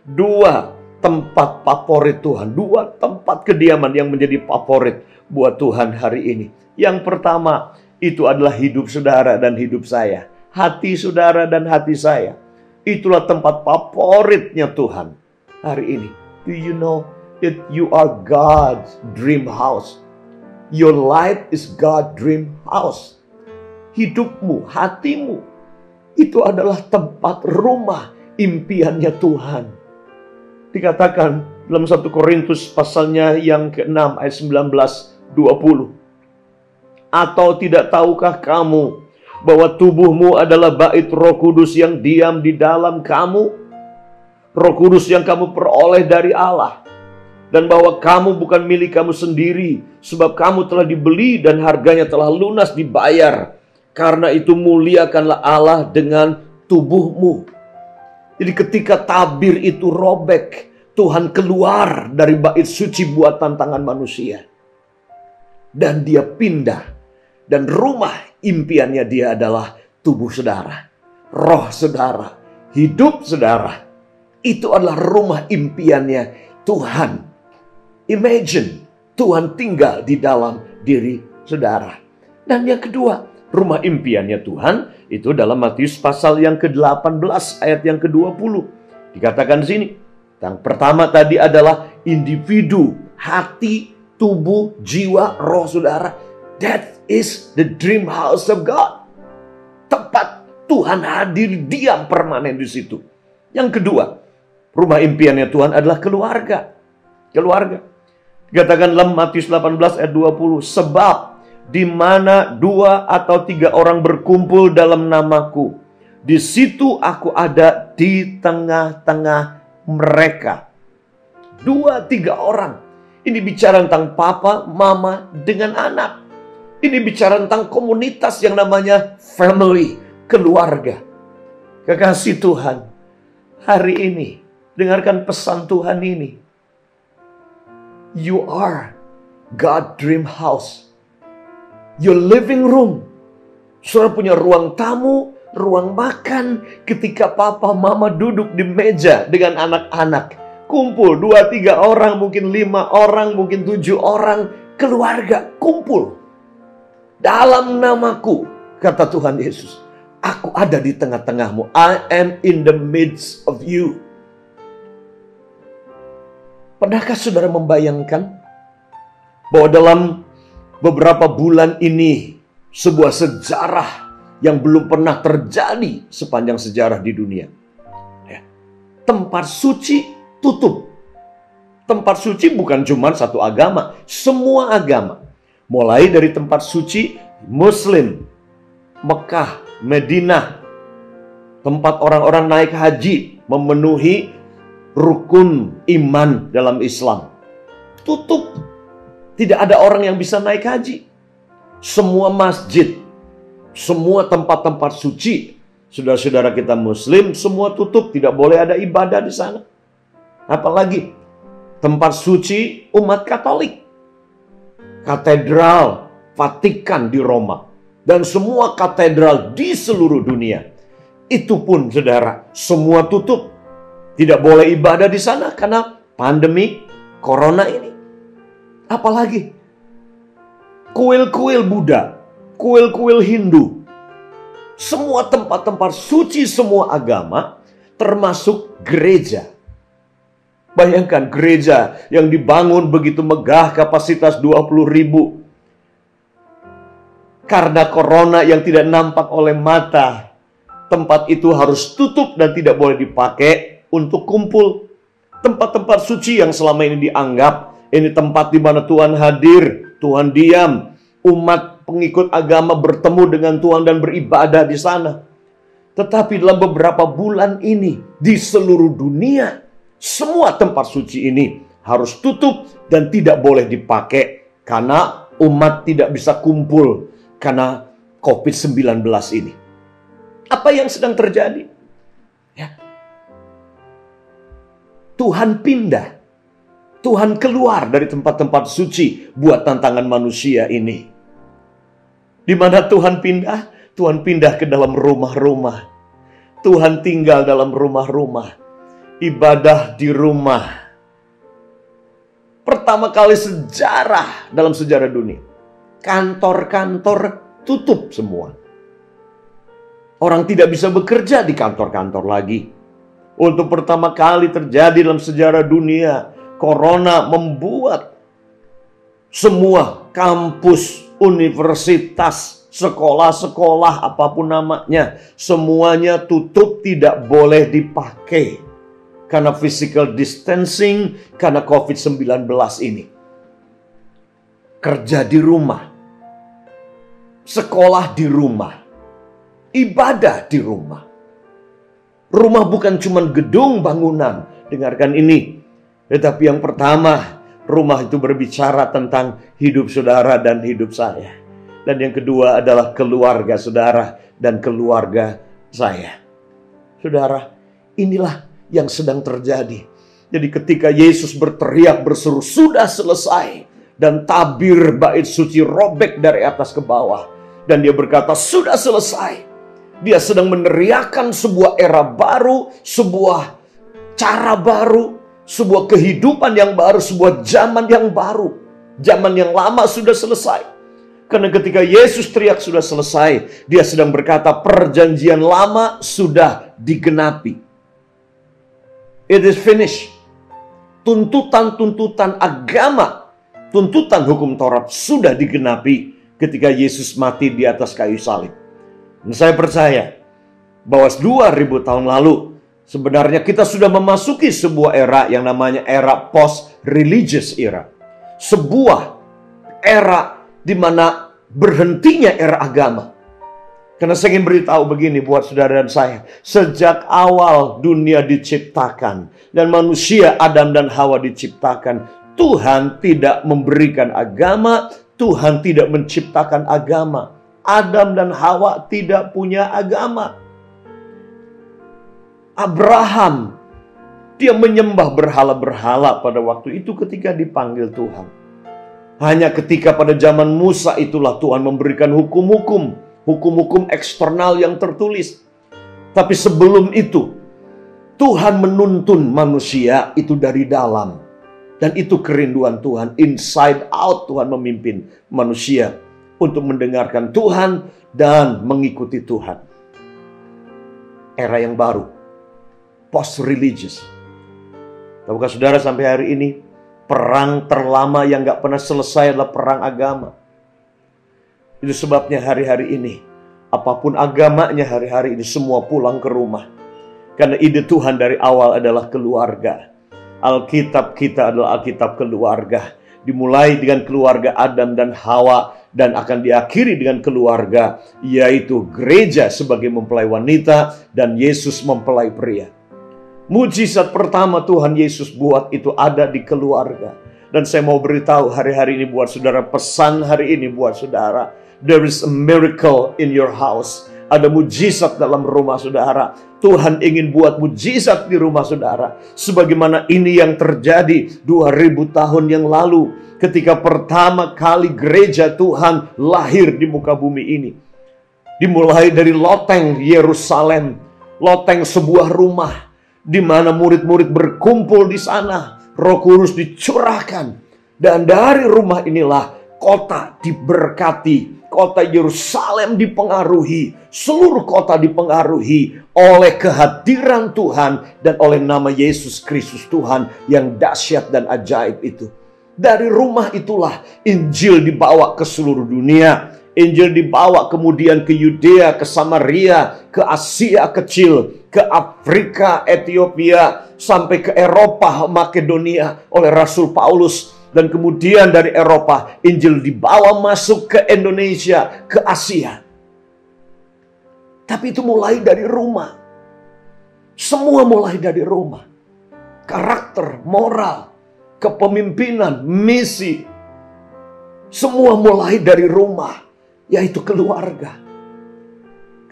Dua tempat favorit Tuhan. Dua tempat kediaman yang menjadi favorit buat Tuhan hari ini. Yang pertama, itu adalah hidup saudara dan hidup saya. Hati saudara dan hati saya. Itulah tempat favoritnya Tuhan hari ini. Do you know that you are God's dream house? Your life is God's dream house. Hidupmu, hatimu, itu adalah tempat rumah impiannya Tuhan. Dikatakan dalam 1 Korintus pasalnya yang ke-6 ayat 19-20. Atau tidak tahukah kamu bahwa tubuhmu adalah bait Roh Kudus yang diam di dalam kamu? Roh Kudus yang kamu peroleh dari Allah. Dan bahwa kamu bukan milik kamu sendiri, sebab kamu telah dibeli dan harganya telah lunas dibayar. Karena itu muliakanlah Allah dengan tubuhmu. Jadi ketika tabir itu robek, Tuhan keluar dari bait suci buatan tangan manusia. Dan dia pindah. Dan rumah impiannya dia adalah tubuh saudara, roh saudara, hidup saudara. Itu adalah rumah impiannya Tuhan. Imagine, Tuhan tinggal di dalam diri saudara. Dan yang kedua, rumah impiannya Tuhan itu dalam Matius pasal yang ke-18 ayat yang ke-20. Dikatakan di sini, yang pertama tadi adalah individu, hati, tubuh, jiwa, roh saudara. That is the dream house of God. Tempat Tuhan hadir diam permanen di situ. Yang kedua, rumah impiannya Tuhan adalah keluarga. Keluarga. Dikatakan dalam Matius 18 ayat 20. Sebab di mana 2 atau 3 orang berkumpul dalam namaku, di situ aku ada di tengah-tengah mereka. 2-3 orang. Ini bicara tentang papa, mama dengan anak. Ini bicara tentang komunitas yang namanya family, keluarga. Kekasih Tuhan, hari ini dengarkan pesan Tuhan ini. You are God dream house. Your living room. Saudara punya ruang tamu, ruang makan. Ketika papa mama duduk di meja dengan anak-anak, kumpul 2-3 orang, mungkin 5 orang, mungkin 7 orang, keluarga kumpul. Dalam namaku, kata Tuhan Yesus, aku ada di tengah-tengahmu. I am in the midst of you. Pernahkah saudara membayangkan bahwa dalam beberapa bulan ini sebuah sejarah yang belum pernah terjadi sepanjang sejarah di dunia. Ya. Tempat suci tutup. Tempat suci bukan cuma satu agama, semua agama. Mulai dari tempat suci Muslim, Mekah, Madinah, tempat orang-orang naik haji, memenuhi rukun iman dalam Islam. Tutup. Tidak ada orang yang bisa naik haji. Semua masjid, semua tempat-tempat suci, saudara-saudara kita Muslim, semua tutup. Tidak boleh ada ibadah di sana. Apalagi tempat suci umat Katolik. Katedral Vatikan di Roma. Dan semua katedral di seluruh dunia. Itu pun saudara, semua tutup. Tidak boleh ibadah di sana karena pandemi corona ini. Apalagi kuil-kuil Buddha, kuil-kuil Hindu. Semua tempat-tempat suci semua agama, termasuk gereja. Bayangkan gereja yang dibangun begitu megah, kapasitas 20.000. Karena corona yang tidak nampak oleh mata, tempat itu harus tutup dan tidak boleh dipakai untuk kumpul. Tempat-tempat suci yang selama ini dianggap ini tempat di mana Tuhan hadir, Tuhan diam, umat pengikut agama bertemu dengan Tuhan dan beribadah di sana. Tetapi dalam beberapa bulan ini di seluruh dunia, semua tempat suci ini harus tutup dan tidak boleh dipakai karena umat tidak bisa kumpul karena COVID-19 ini. Apa yang sedang terjadi? Ya. Tuhan pindah. Tuhan keluar dari tempat-tempat suci buat tantangan manusia ini. Di mana Tuhan pindah? Tuhan pindah ke dalam rumah-rumah. Tuhan tinggal dalam rumah-rumah. Ibadah di rumah. Pertama kali dalam sejarah dunia. Kantor-kantor tutup semua. Orang tidak bisa bekerja di kantor-kantor lagi. Untuk pertama kali terjadi dalam sejarah dunia, Corona membuat semua kampus, universitas, sekolah-sekolah, apapun namanya, semuanya tutup, tidak boleh dipakai. Karena physical distancing, karena COVID-19 ini. Kerja di rumah. Sekolah di rumah. Ibadah di rumah. Rumah bukan cuma gedung bangunan. Dengarkan ini. Tetapi yang pertama, rumah itu berbicara tentang hidup saudara dan hidup saya. Dan yang kedua adalah keluarga saudara dan keluarga saya. Saudara, inilah yang sedang terjadi. Jadi ketika Yesus berteriak berseru, sudah selesai. Dan tabir bait suci robek dari atas ke bawah. Dan dia berkata, sudah selesai. Dia sedang meneriakkan sebuah era baru, sebuah cara baru, sebuah kehidupan yang baru, sebuah zaman yang baru. Zaman yang lama sudah selesai. Karena ketika Yesus teriak sudah selesai, dia sedang berkata perjanjian lama sudah digenapi. It is finished. Tuntutan-tuntutan agama, tuntutan hukum Taurat sudah digenapi ketika Yesus mati di atas kayu salib. Dan saya percaya bahwa 2000 tahun lalu sebenarnya kita sudah memasuki sebuah era yang namanya era post-religious era. Sebuah era di mana berhentinya era agama. Karena saya ingin beritahu begini buat saudara dan saya. Sejak awal dunia diciptakan dan manusia Adam dan Hawa diciptakan, Tuhan tidak memberikan agama, Tuhan tidak menciptakan agama. Adam dan Hawa tidak punya agama. Abraham, dia menyembah berhala-berhala pada waktu itu ketika dipanggil Tuhan. Hanya ketika pada zaman Musa itulah Tuhan memberikan hukum-hukum eksternal yang tertulis. Tapi sebelum itu, Tuhan menuntun manusia itu dari dalam. Dan itu kerinduan Tuhan, inside out Tuhan memimpin manusia untuk mendengarkan Tuhan dan mengikuti Tuhan. Era yang baru, post-religious. Tahukah saudara sampai hari ini, perang terlama yang gak pernah selesai adalah perang agama. Itu sebabnya hari-hari ini, apapun agamanya hari-hari ini semua pulang ke rumah. Karena ide Tuhan dari awal adalah keluarga. Alkitab kita adalah Alkitab keluarga. Dimulai dengan keluarga Adam dan Hawa dan akan diakhiri dengan keluarga, yaitu gereja sebagai mempelai wanita dan Yesus mempelai pria. Mujizat pertama Tuhan Yesus buat itu ada di keluarga. Dan saya mau beritahu hari-hari ini buat saudara, pesan hari ini buat saudara, there is a miracle in your house. Ada mujizat dalam rumah saudara. Tuhan ingin buat mujizat di rumah saudara. Sebagaimana ini yang terjadi 2000 tahun yang lalu. Ketika pertama kali gereja Tuhan lahir di muka bumi ini. Dimulai dari loteng Yerusalem. Loteng sebuah rumah. Di mana murid-murid berkumpul di sana. Roh Kudus dicurahkan. Dan dari rumah inilah kota diberkati. Kota Yerusalem dipengaruhi, seluruh kota dipengaruhi oleh kehadiran Tuhan dan oleh nama Yesus Kristus Tuhan yang dahsyat dan ajaib itu. Dari rumah itulah Injil dibawa ke seluruh dunia. Injil dibawa kemudian ke Yudea, ke Samaria, ke Asia kecil, ke Afrika, Ethiopia, sampai ke Eropa, Makedonia oleh Rasul Paulus. Dan kemudian dari Eropa, Injil dibawa masuk ke Indonesia, ke Asia. Tapi itu mulai dari rumah. Semua mulai dari rumah. Karakter, moral, kepemimpinan, misi. Semua mulai dari rumah, yaitu keluarga.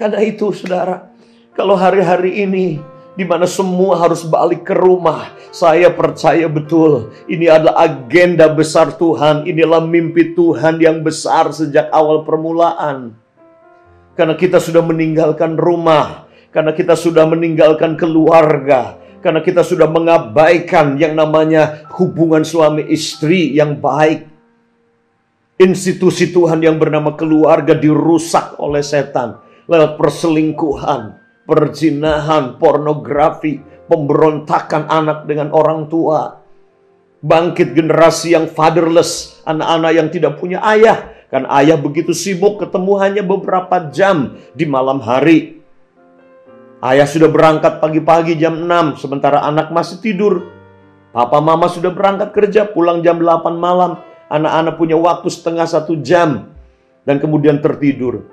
Karena itu saudara, kalau hari-hari ini di mana semua harus balik ke rumah, saya percaya betul ini adalah agenda besar Tuhan. Inilah mimpi Tuhan yang besar sejak awal permulaan. Karena kita sudah meninggalkan rumah, karena kita sudah meninggalkan keluarga, karena kita sudah mengabaikan yang namanya hubungan suami istri yang baik. Institusi Tuhan yang bernama keluarga dirusak oleh setan lewat perselingkuhan, perzinahan, pornografi, pemberontakan anak dengan orang tua. Bangkit generasi yang fatherless, anak-anak yang tidak punya ayah. Kan ayah begitu sibuk ketemu hanya beberapa jam di malam hari. Ayah sudah berangkat pagi-pagi jam 6, sementara anak masih tidur. Papa mama sudah berangkat kerja, pulang jam 8 malam. Anak-anak punya waktu setengah 1 jam. Dan kemudian tertidur.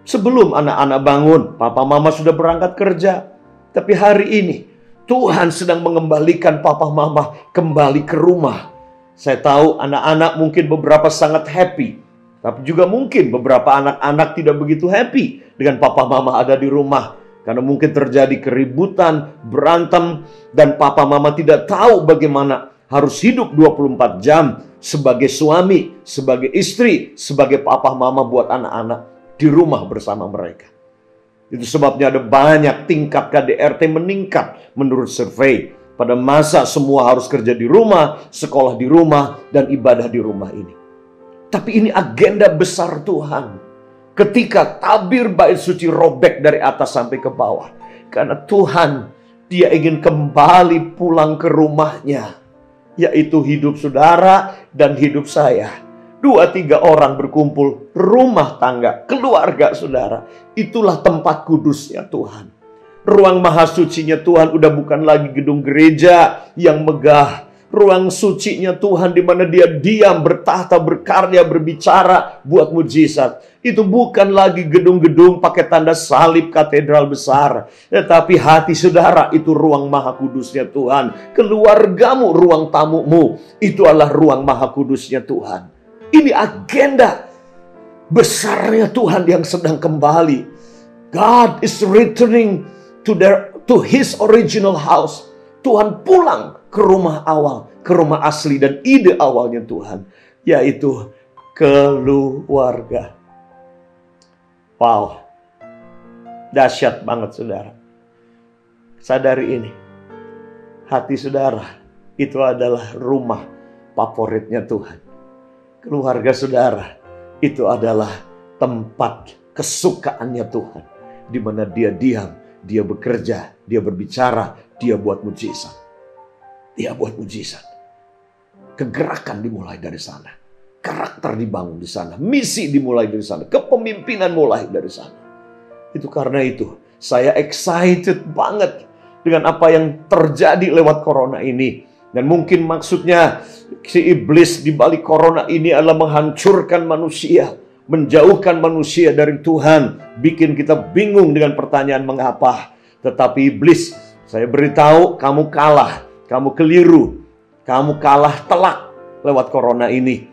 Sebelum anak-anak bangun, papa mama sudah berangkat kerja. Tapi hari ini, Tuhan sedang mengembalikan papa mama kembali ke rumah. Saya tahu anak-anak mungkin beberapa sangat happy. Tapi juga mungkin beberapa anak-anak tidak begitu happy dengan papa mama ada di rumah. Karena mungkin terjadi keributan, berantem, dan papa mama tidak tahu bagaimana harus hidup 24 jam sebagai suami, sebagai istri, sebagai papa mama buat anak-anak di rumah bersama mereka. Itu sebabnya ada banyak tingkat KDRT meningkat menurut survei. Pada masa semua harus kerja di rumah, sekolah di rumah, dan ibadah di rumah ini. Tapi ini agenda besar Tuhan. Ketika tabir bait suci robek dari atas sampai ke bawah. Karena Tuhan, Dia ingin kembali pulang ke rumahnya. Yaitu hidup saudara dan hidup saya. 2-3 orang berkumpul, rumah tangga, keluarga saudara. Itulah tempat kudusnya Tuhan. Ruang maha sucinya Tuhan udah bukan lagi gedung gereja yang megah. ruang sucinya Tuhan di mana dia diam, bertahta, berkarya, berbicara, buat mujizat. Itu bukan lagi gedung-gedung pakai tanda salib katedral besar, tetapi hati saudara itu ruang maha kudusnya Tuhan. Keluargamu, ruang tamumu, itu adalah ruang maha kudusnya Tuhan. Ini agenda besarnya Tuhan yang sedang kembali. God is returning to his original house. Tuhan pulang ke rumah awal, ke rumah asli dan ide awalnya Tuhan, yaitu keluarga. Wow, dahsyat banget saudara. Sadari ini, hati saudara itu adalah rumah favoritnya Tuhan. Keluarga saudara itu adalah tempat kesukaannya Tuhan, di mana dia diam, dia bekerja, dia berbicara, dia buat mujizat. Dia buat mujizat. Kegerakan dimulai dari sana. Karakter dibangun di sana. Misi dimulai dari sana. Kepemimpinan mulai dari sana. Itu karena itu saya excited banget dengan apa yang terjadi lewat corona ini. Dan mungkin maksudnya si iblis di balik corona ini adalah menghancurkan manusia, menjauhkan manusia dari Tuhan, bikin kita bingung dengan pertanyaan mengapa. Tetapi iblis, saya beritahu, kamu kalah, kamu keliru, kamu kalah telak lewat corona ini.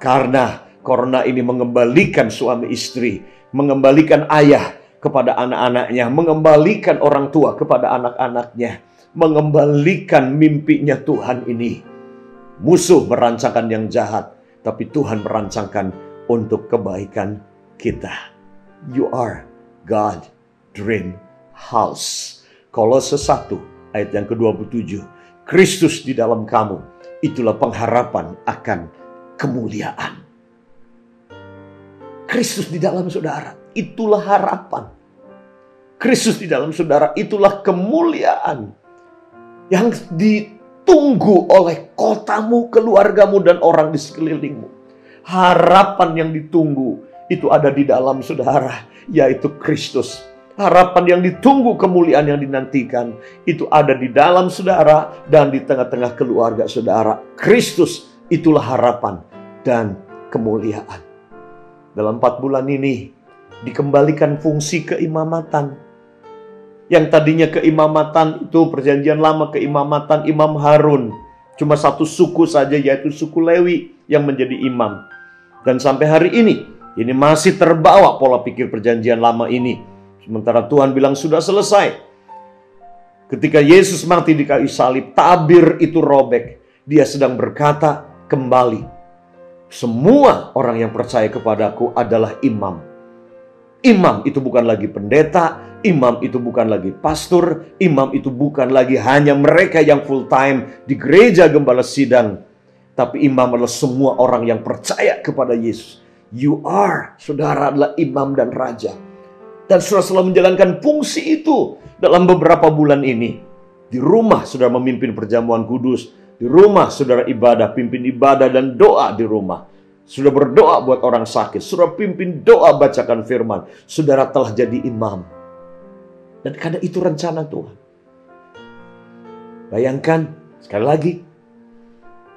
Karena corona ini mengembalikan suami istri, mengembalikan ayah kepada anak-anaknya, mengembalikan orang tua kepada anak-anaknya, mengembalikan mimpinya Tuhan ini. Musuh merancangkan yang jahat, tapi Tuhan merancangkan untuk kebaikan kita. You are God dream house. Kolose 1 ayat yang ke-27. Kristus di dalam kamu, itulah pengharapan akan kemuliaan. Kristus di dalam saudara, itulah harapan. Kristus di dalam saudara, itulah kemuliaan yang ditunggu oleh kotamu, keluargamu, dan orang di sekelilingmu. Harapan yang ditunggu itu ada di dalam saudara, yaitu Kristus. Harapan yang ditunggu, kemuliaan yang dinantikan, itu ada di dalam saudara dan di tengah-tengah keluarga saudara. Kristus itulah harapan dan kemuliaan. Dalam 4 bulan ini dikembalikan fungsi keimamatan. Yang tadinya keimamatan itu perjanjian lama, keimamatan Imam Harun. Cuma satu suku saja, yaitu suku Lewi yang menjadi imam. Dan sampai hari ini masih terbawa pola pikir perjanjian lama ini. Sementara Tuhan bilang sudah selesai. Ketika Yesus mati di kayu salib, tabir itu robek. Dia sedang berkata, kembali. Semua orang yang percaya kepadaku adalah imam. Imam itu bukan lagi pendeta, imam itu bukan lagi pastor, imam itu bukan lagi hanya mereka yang full time di gereja gembala sidang. Tapi imam adalah semua orang yang percaya kepada Yesus. You are, saudara, adalah imam dan raja. Dan saudara selalu menjalankan fungsi itu dalam beberapa bulan ini. Di rumah saudara memimpin perjamuan kudus. Di rumah saudara ibadah, pimpin ibadah dan doa di rumah. Sudah berdoa buat orang sakit. Saudara pimpin doa, bacakan firman. Saudara telah jadi imam. Dan karena itu rencana Tuhan. Bayangkan, sekali lagi,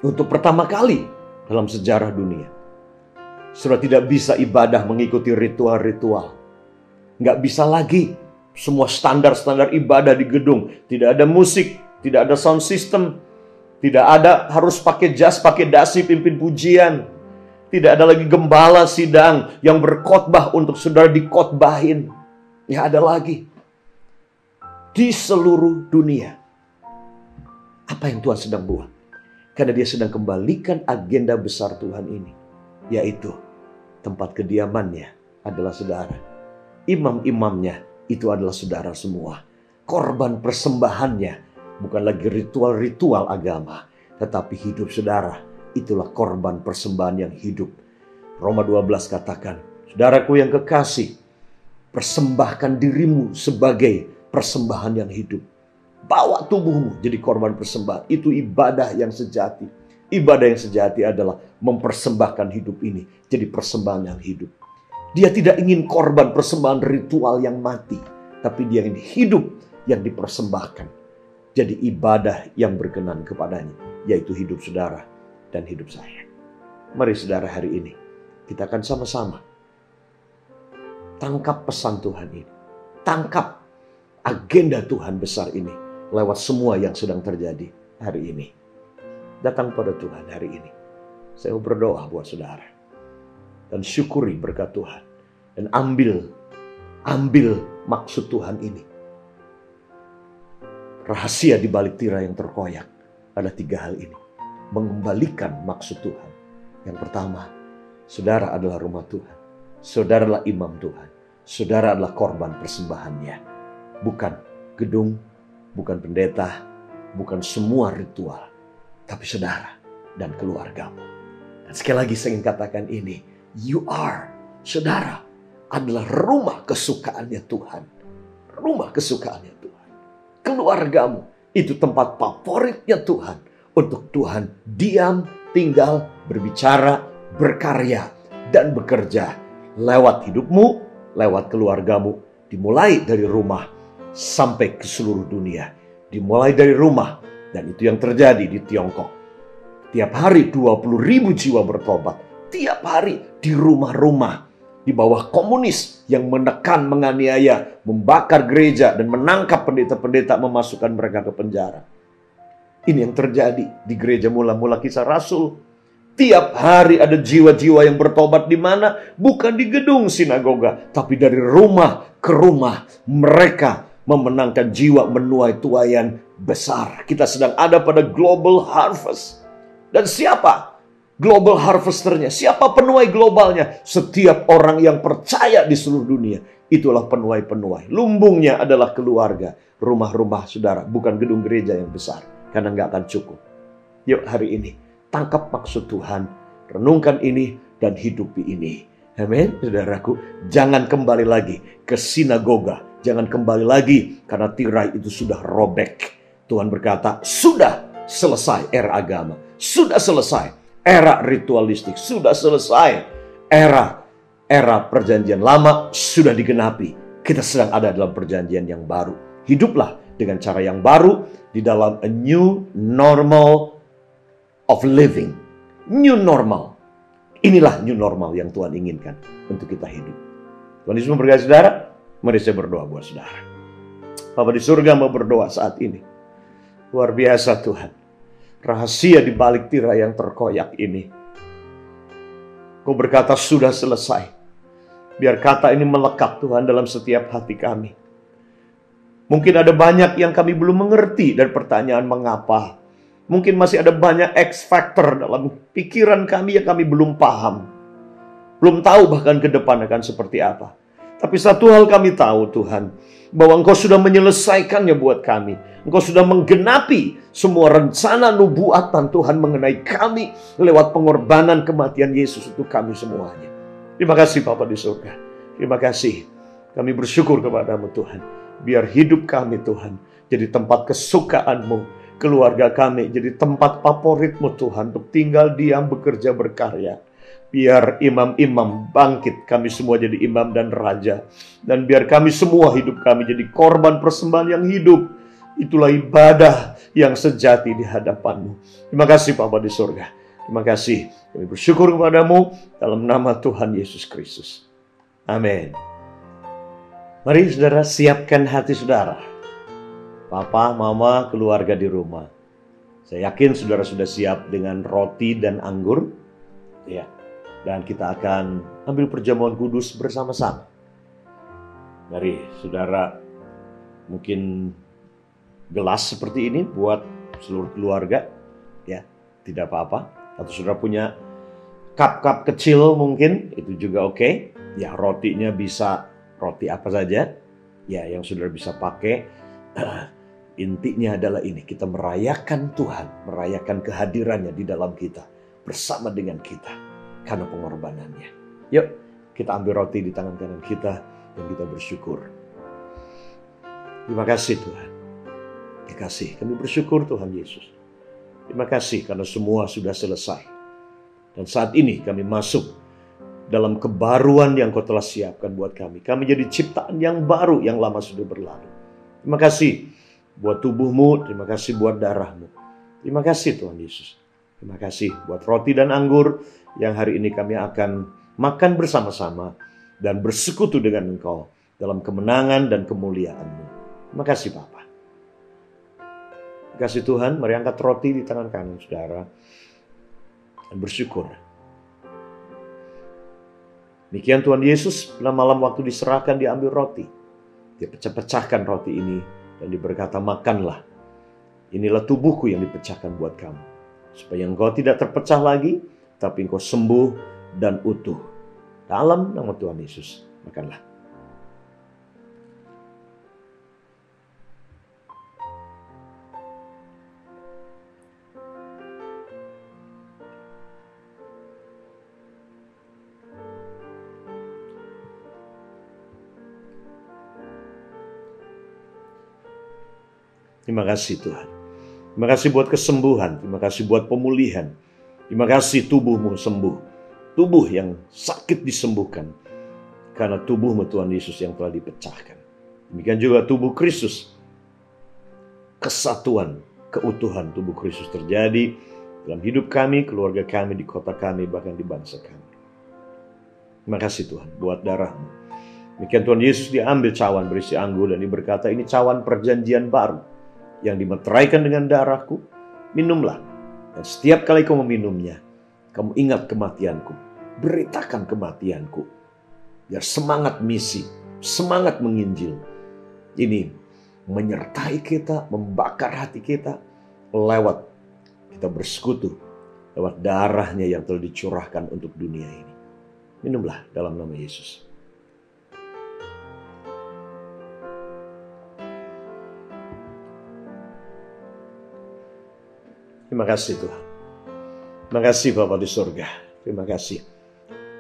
untuk pertama kali dalam sejarah dunia, saudara tidak bisa ibadah mengikuti ritual-ritual. Nggak bisa lagi semua standar-standar ibadah di gedung. Tidak ada musik, tidak ada sound system. Tidak ada harus pakai jas, pakai dasi, pimpin pujian. Tidak ada lagi gembala sidang yang berkhotbah untuk saudara dikhotbahin. Nggak ada lagi. Di seluruh dunia. Apa yang Tuhan sedang buat? Karena dia sedang kembalikan agenda besar Tuhan ini. Yaitu tempat kediamannya adalah saudara. Imam-imamnya itu adalah saudara semua. Korban persembahannya bukan lagi ritual-ritual agama, tetapi hidup saudara. Itulah korban persembahan yang hidup. Roma 12 katakan, saudaraku yang kekasih, persembahkan dirimu sebagai persembahan yang hidup. Bawa tubuhmu jadi korban persembahan. Itu ibadah yang sejati. Ibadah yang sejati adalah mempersembahkan hidup ini jadi persembahan yang hidup. Dia tidak ingin korban persembahan ritual yang mati, tapi dia ingin hidup yang dipersembahkan. Jadi ibadah yang berkenan kepadanya. yaitu hidup saudara dan hidup saya. Mari saudara, hari ini kita akan sama-sama tangkap pesan Tuhan ini. Tangkap agenda Tuhan besar ini lewat semua yang sedang terjadi hari ini. Datang pada Tuhan hari ini. Saya mau berdoa buat saudara. Dan syukuri berkat Tuhan. Dan ambil maksud Tuhan ini. Rahasia di balik tirai yang terkoyak ada 3 hal ini. Mengembalikan maksud Tuhan. Yang pertama, saudara adalah rumah Tuhan. Saudara adalah imam Tuhan. Saudara adalah korban persembahannya. Bukan gedung, bukan pendeta, bukan semua ritual. Tapi saudara dan keluargamu. Dan sekali lagi saya ingin katakan ini. Saudara adalah rumah kesukaannya Tuhan. Rumah kesukaannya Tuhan. Keluargamu itu tempat favoritnya Tuhan. Untuk Tuhan diam, tinggal, berbicara, berkarya, dan bekerja. Lewat hidupmu, lewat keluargamu. Dimulai dari rumah sampai ke seluruh dunia. Dimulai dari rumah. Dan itu yang terjadi di Tiongkok. Tiap hari 20.000 jiwa bertobat. Tiap hari di rumah-rumah. Di bawah komunis yang menekan, menganiaya, membakar gereja, dan menangkap pendeta-pendeta, memasukkan mereka ke penjara. Ini yang terjadi di gereja Mula-Mula Kisah Rasul. Tiap hari ada jiwa-jiwa yang bertobat di mana? Bukan di gedung sinagoga, tapi dari rumah ke rumah. Mereka memenangkan jiwa menuai tuaian besar. Kita sedang ada pada global harvest. Dan siapa global harvesternya? Siapa penuai globalnya? Setiap orang yang percaya di seluruh dunia. Itulah penuai-penuai. Lumbungnya adalah keluarga. Rumah-rumah saudara, bukan gedung gereja yang besar. Karena nggak akan cukup. Yuk hari ini, tangkap maksud Tuhan. Renungkan ini dan hidupi ini. Amin, saudaraku. Jangan kembali lagi ke sinagoga. Jangan kembali lagi karena tirai itu sudah robek. Tuhan berkata, sudah selesai era agama. Sudah selesai era ritualistik. Sudah selesai era perjanjian lama sudah digenapi. Kita sedang ada dalam perjanjian yang baru. Hiduplah dengan cara yang baru di dalam a new normal of living. New normal. Inilah new normal yang Tuhan inginkan untuk kita hidup. Tuhan Yesus memberkati saudara. Mari saya berdoa buat saudara. Bapa di surga mau berdoa saat ini. Luar biasa Tuhan. Rahasia di balik tirai yang terkoyak ini. Kau berkata sudah selesai. Biar kata ini melekat Tuhan dalam setiap hati kami. Mungkin ada banyak yang kami belum mengerti dan pertanyaan mengapa. Mungkin masih ada banyak X factor dalam pikiran kami yang kami belum paham. Belum tahu bahkan ke depan akan seperti apa. Tapi satu hal kami tahu Tuhan. Bahwa Engkau sudah menyelesaikannya buat kami. Engkau sudah menggenapi semua rencana nubuatan Tuhan mengenai kami. Lewat pengorbanan kematian Yesus untuk kami semuanya. Terima kasih Bapa di surga. Terima kasih. Kami bersyukur kepadamu Tuhan. Biar hidup kami Tuhan jadi tempat kesukaan-Mu. Keluarga kami jadi tempat favorit-Mu Tuhan. Untuk tinggal, diam, bekerja, berkarya. Biar imam-imam bangkit. Kami semua jadi imam dan raja. Dan biar kami semua hidup kami jadi korban persembahan yang hidup. Itulah ibadah yang sejati di hadapan-Mu. Terima kasih Bapa di surga. Terima kasih. Kami bersyukur kepadamu dalam nama Tuhan Yesus Kristus. Amin. Mari saudara siapkan hati saudara. Papa, mama, keluarga di rumah. Saya yakin saudara sudah siap dengan roti dan anggur. Ya. Dan kita akan ambil perjamuan kudus bersama-sama. Mari saudara, mungkin gelas seperti ini buat seluruh keluarga. Ya, tidak apa-apa. Atau saudara punya cup-cup kecil mungkin, itu juga oke. Ya, rotinya bisa roti apa saja. Ya, yang saudara bisa pakai. Intinya adalah ini, kita merayakan Tuhan, merayakan kehadirannya di dalam kita, bersama dengan kita, karena pengorbanannya. Yuk, kita ambil roti di tangan kanan kita, dan kita bersyukur. Terima kasih Tuhan. Terima kasih, kami bersyukur Tuhan Yesus. Terima kasih karena semua sudah selesai. Dan saat ini kami masuk dalam kebaruan yang Kau telah siapkan buat kami. Kami jadi ciptaan yang baru, yang lama sudah berlalu. Terima kasih buat tubuh-Mu, terima kasih buat darah-Mu. Terima kasih Tuhan Yesus. Terima kasih buat roti dan anggur yang hari ini kami akan makan bersama-sama dan bersekutu dengan Engkau dalam kemenangan dan kemuliaan-Mu. Terima kasih Bapa. Terima kasih Tuhan, mari angkat roti di tangan kanan saudara dan bersyukur. Demikian Tuhan Yesus pada malam waktu diserahkan diambil roti. Dia pecah-pecahkan roti ini dan berkata, makanlah. Inilah tubuhku yang dipecahkan buat kamu. Supaya engkau tidak terpecah lagi, tapi engkau sembuh dan utuh. Dalam nama Tuhan Yesus, makanlah. Terima kasih Tuhan. Terima kasih buat kesembuhan. Terima kasih buat pemulihan. Terima kasih tubuhmu sembuh. Tubuh yang sakit disembuhkan. Karena tubuhmu Tuhan Yesus yang telah dipecahkan. Demikian juga tubuh Kristus. Kesatuan, keutuhan tubuh Kristus terjadi dalam hidup kami, keluarga kami, di kota kami, bahkan di bangsa kami. Terima kasih Tuhan buat darahmu. Demikian Tuhan Yesus diambil cawan berisi anggur dan berkata, ini cawan perjanjian baru yang dimeteraikan dengan darahku, minumlah. Dan setiap kali kamu meminumnya, kamu ingat kematianku. Beritakan kematianku. Biar semangat misi, semangat menginjil. Ini menyertai kita, membakar hati kita. Lewat kita bersekutu. Lewat darahnya yang telah dicurahkan untuk dunia ini. Minumlah dalam nama Yesus. Terima kasih Tuhan. Terima kasih Bapa di surga. Terima kasih.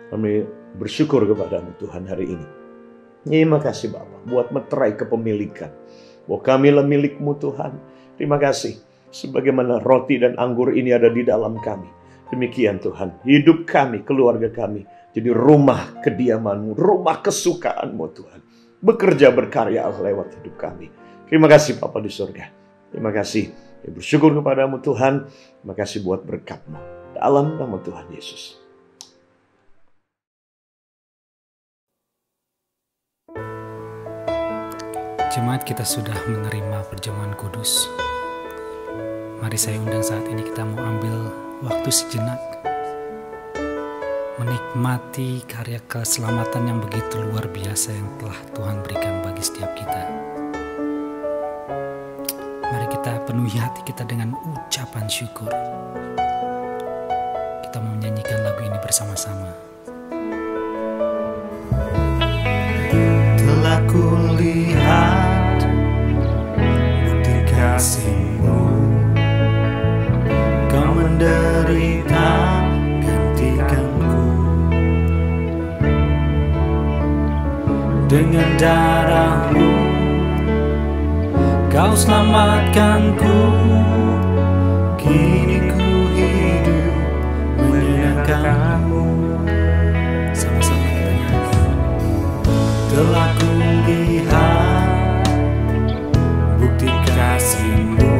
Kami bersyukur kepadamu Tuhan hari ini. Terima kasih Bapa buat meterai kepemilikan. Bahwa kamilah milikmu Tuhan. Terima kasih. Sebagaimana roti dan anggur ini ada di dalam kami. Demikian Tuhan. Hidup kami, keluarga kami. Jadi rumah kediamanmu, rumah kesukaanmu Tuhan. Bekerja berkarya lewat hidup kami. Terima kasih Bapa di surga. Terima kasih. Bersyukur kepadamu Tuhan. Terima kasih buat berkat-Mu. Dalam nama Tuhan Yesus. Jemaat, kita sudah menerima perjamuan kudus. Mari saya undang saat ini kita mau ambil waktu sejenak. Menikmati karya keselamatan yang begitu luar biasa yang telah Tuhan berikan bagi setiap kita. Mari kita penuhi hati kita dengan ucapan syukur. Kita mau menyanyikan lagu ini bersama-sama. Telah kulihat bukti kasih-Mu, Kau menderita gantikanku. Dengan darah-Mu Kau selamatkanku, kini ku hidup menyenangkan-Mu. Sama-sama kita nyanyi. Telah kulihat bukti kasih-Mu,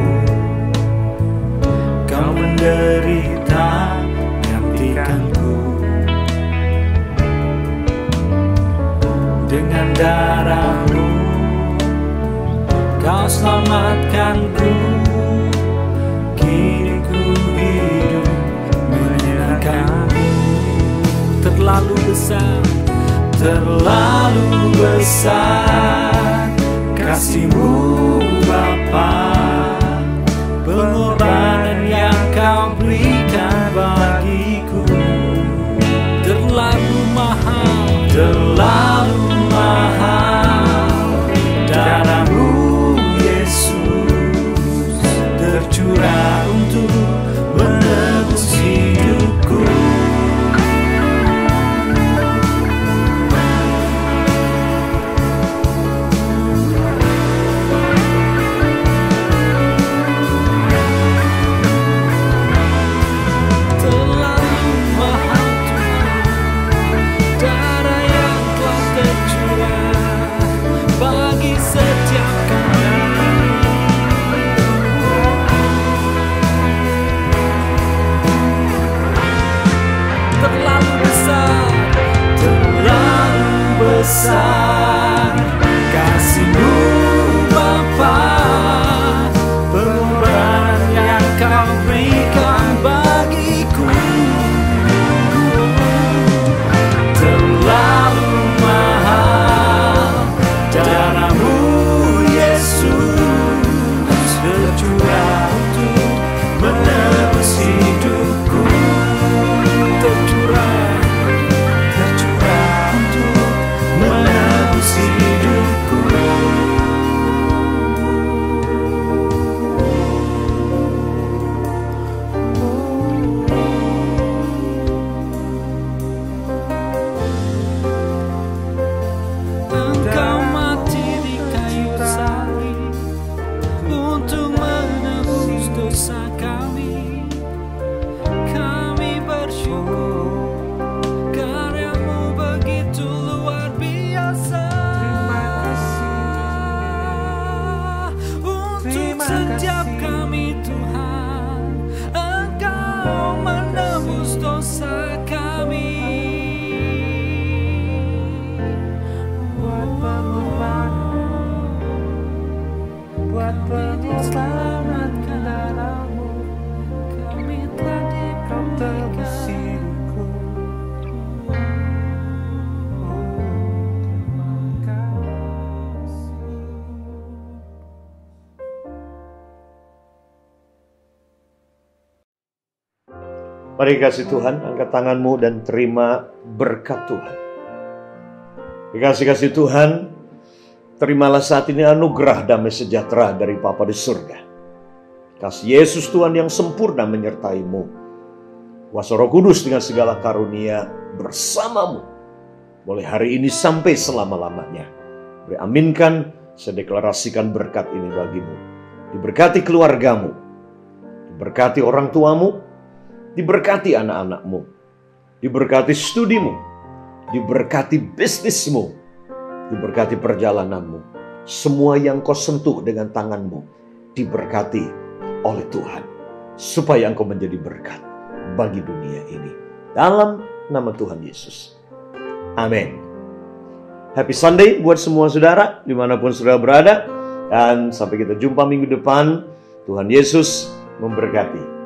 Kau menderita gantikanku. Dengan darah-Mu Kau selamatkanku, kini ku hidup menyenangkan-Mu. Terlalu besar kasih-Mu Bapa, pengorbanan yang Kau berikan bagiku. Terlalu mahal darah-Mu Yesus, tercurah untuk menebus hidupku. untuk menebus dosa kami. Kami bersyukur karya-Mu begitu luar biasa. Untuk setiap kami Tuhan, Engkau menebus dosa kami. Buat pengorbanan, buat diselamatkan dalam-Mu, kami telah diberikan hidupku. Mari kasih Tuhan, angkat tanganmu dan terima berkat Tuhan. Dikasih Tuhan, terimalah saat ini anugerah damai sejahtera dari Bapa di surga. Kasih Yesus Tuhan yang sempurna menyertai-Mu. Kuasa Roh Kudus dengan segala karunia bersamamu. Mulai hari ini sampai selama-lamanya. Beri aminkan, saya deklarasikan berkat ini bagimu. Diberkati keluargamu, diberkati orang tuamu, diberkati anak-anakmu, diberkati studimu, diberkati bisnismu, diberkati perjalananmu. Semua yang kau sentuh dengan tanganmu diberkati oleh Tuhan, supaya engkau menjadi berkat bagi dunia ini. Dalam nama Tuhan Yesus. Amin. Happy Sunday buat semua saudara, dimanapun saudara berada. Dan sampai kita jumpa minggu depan. Tuhan Yesus memberkati.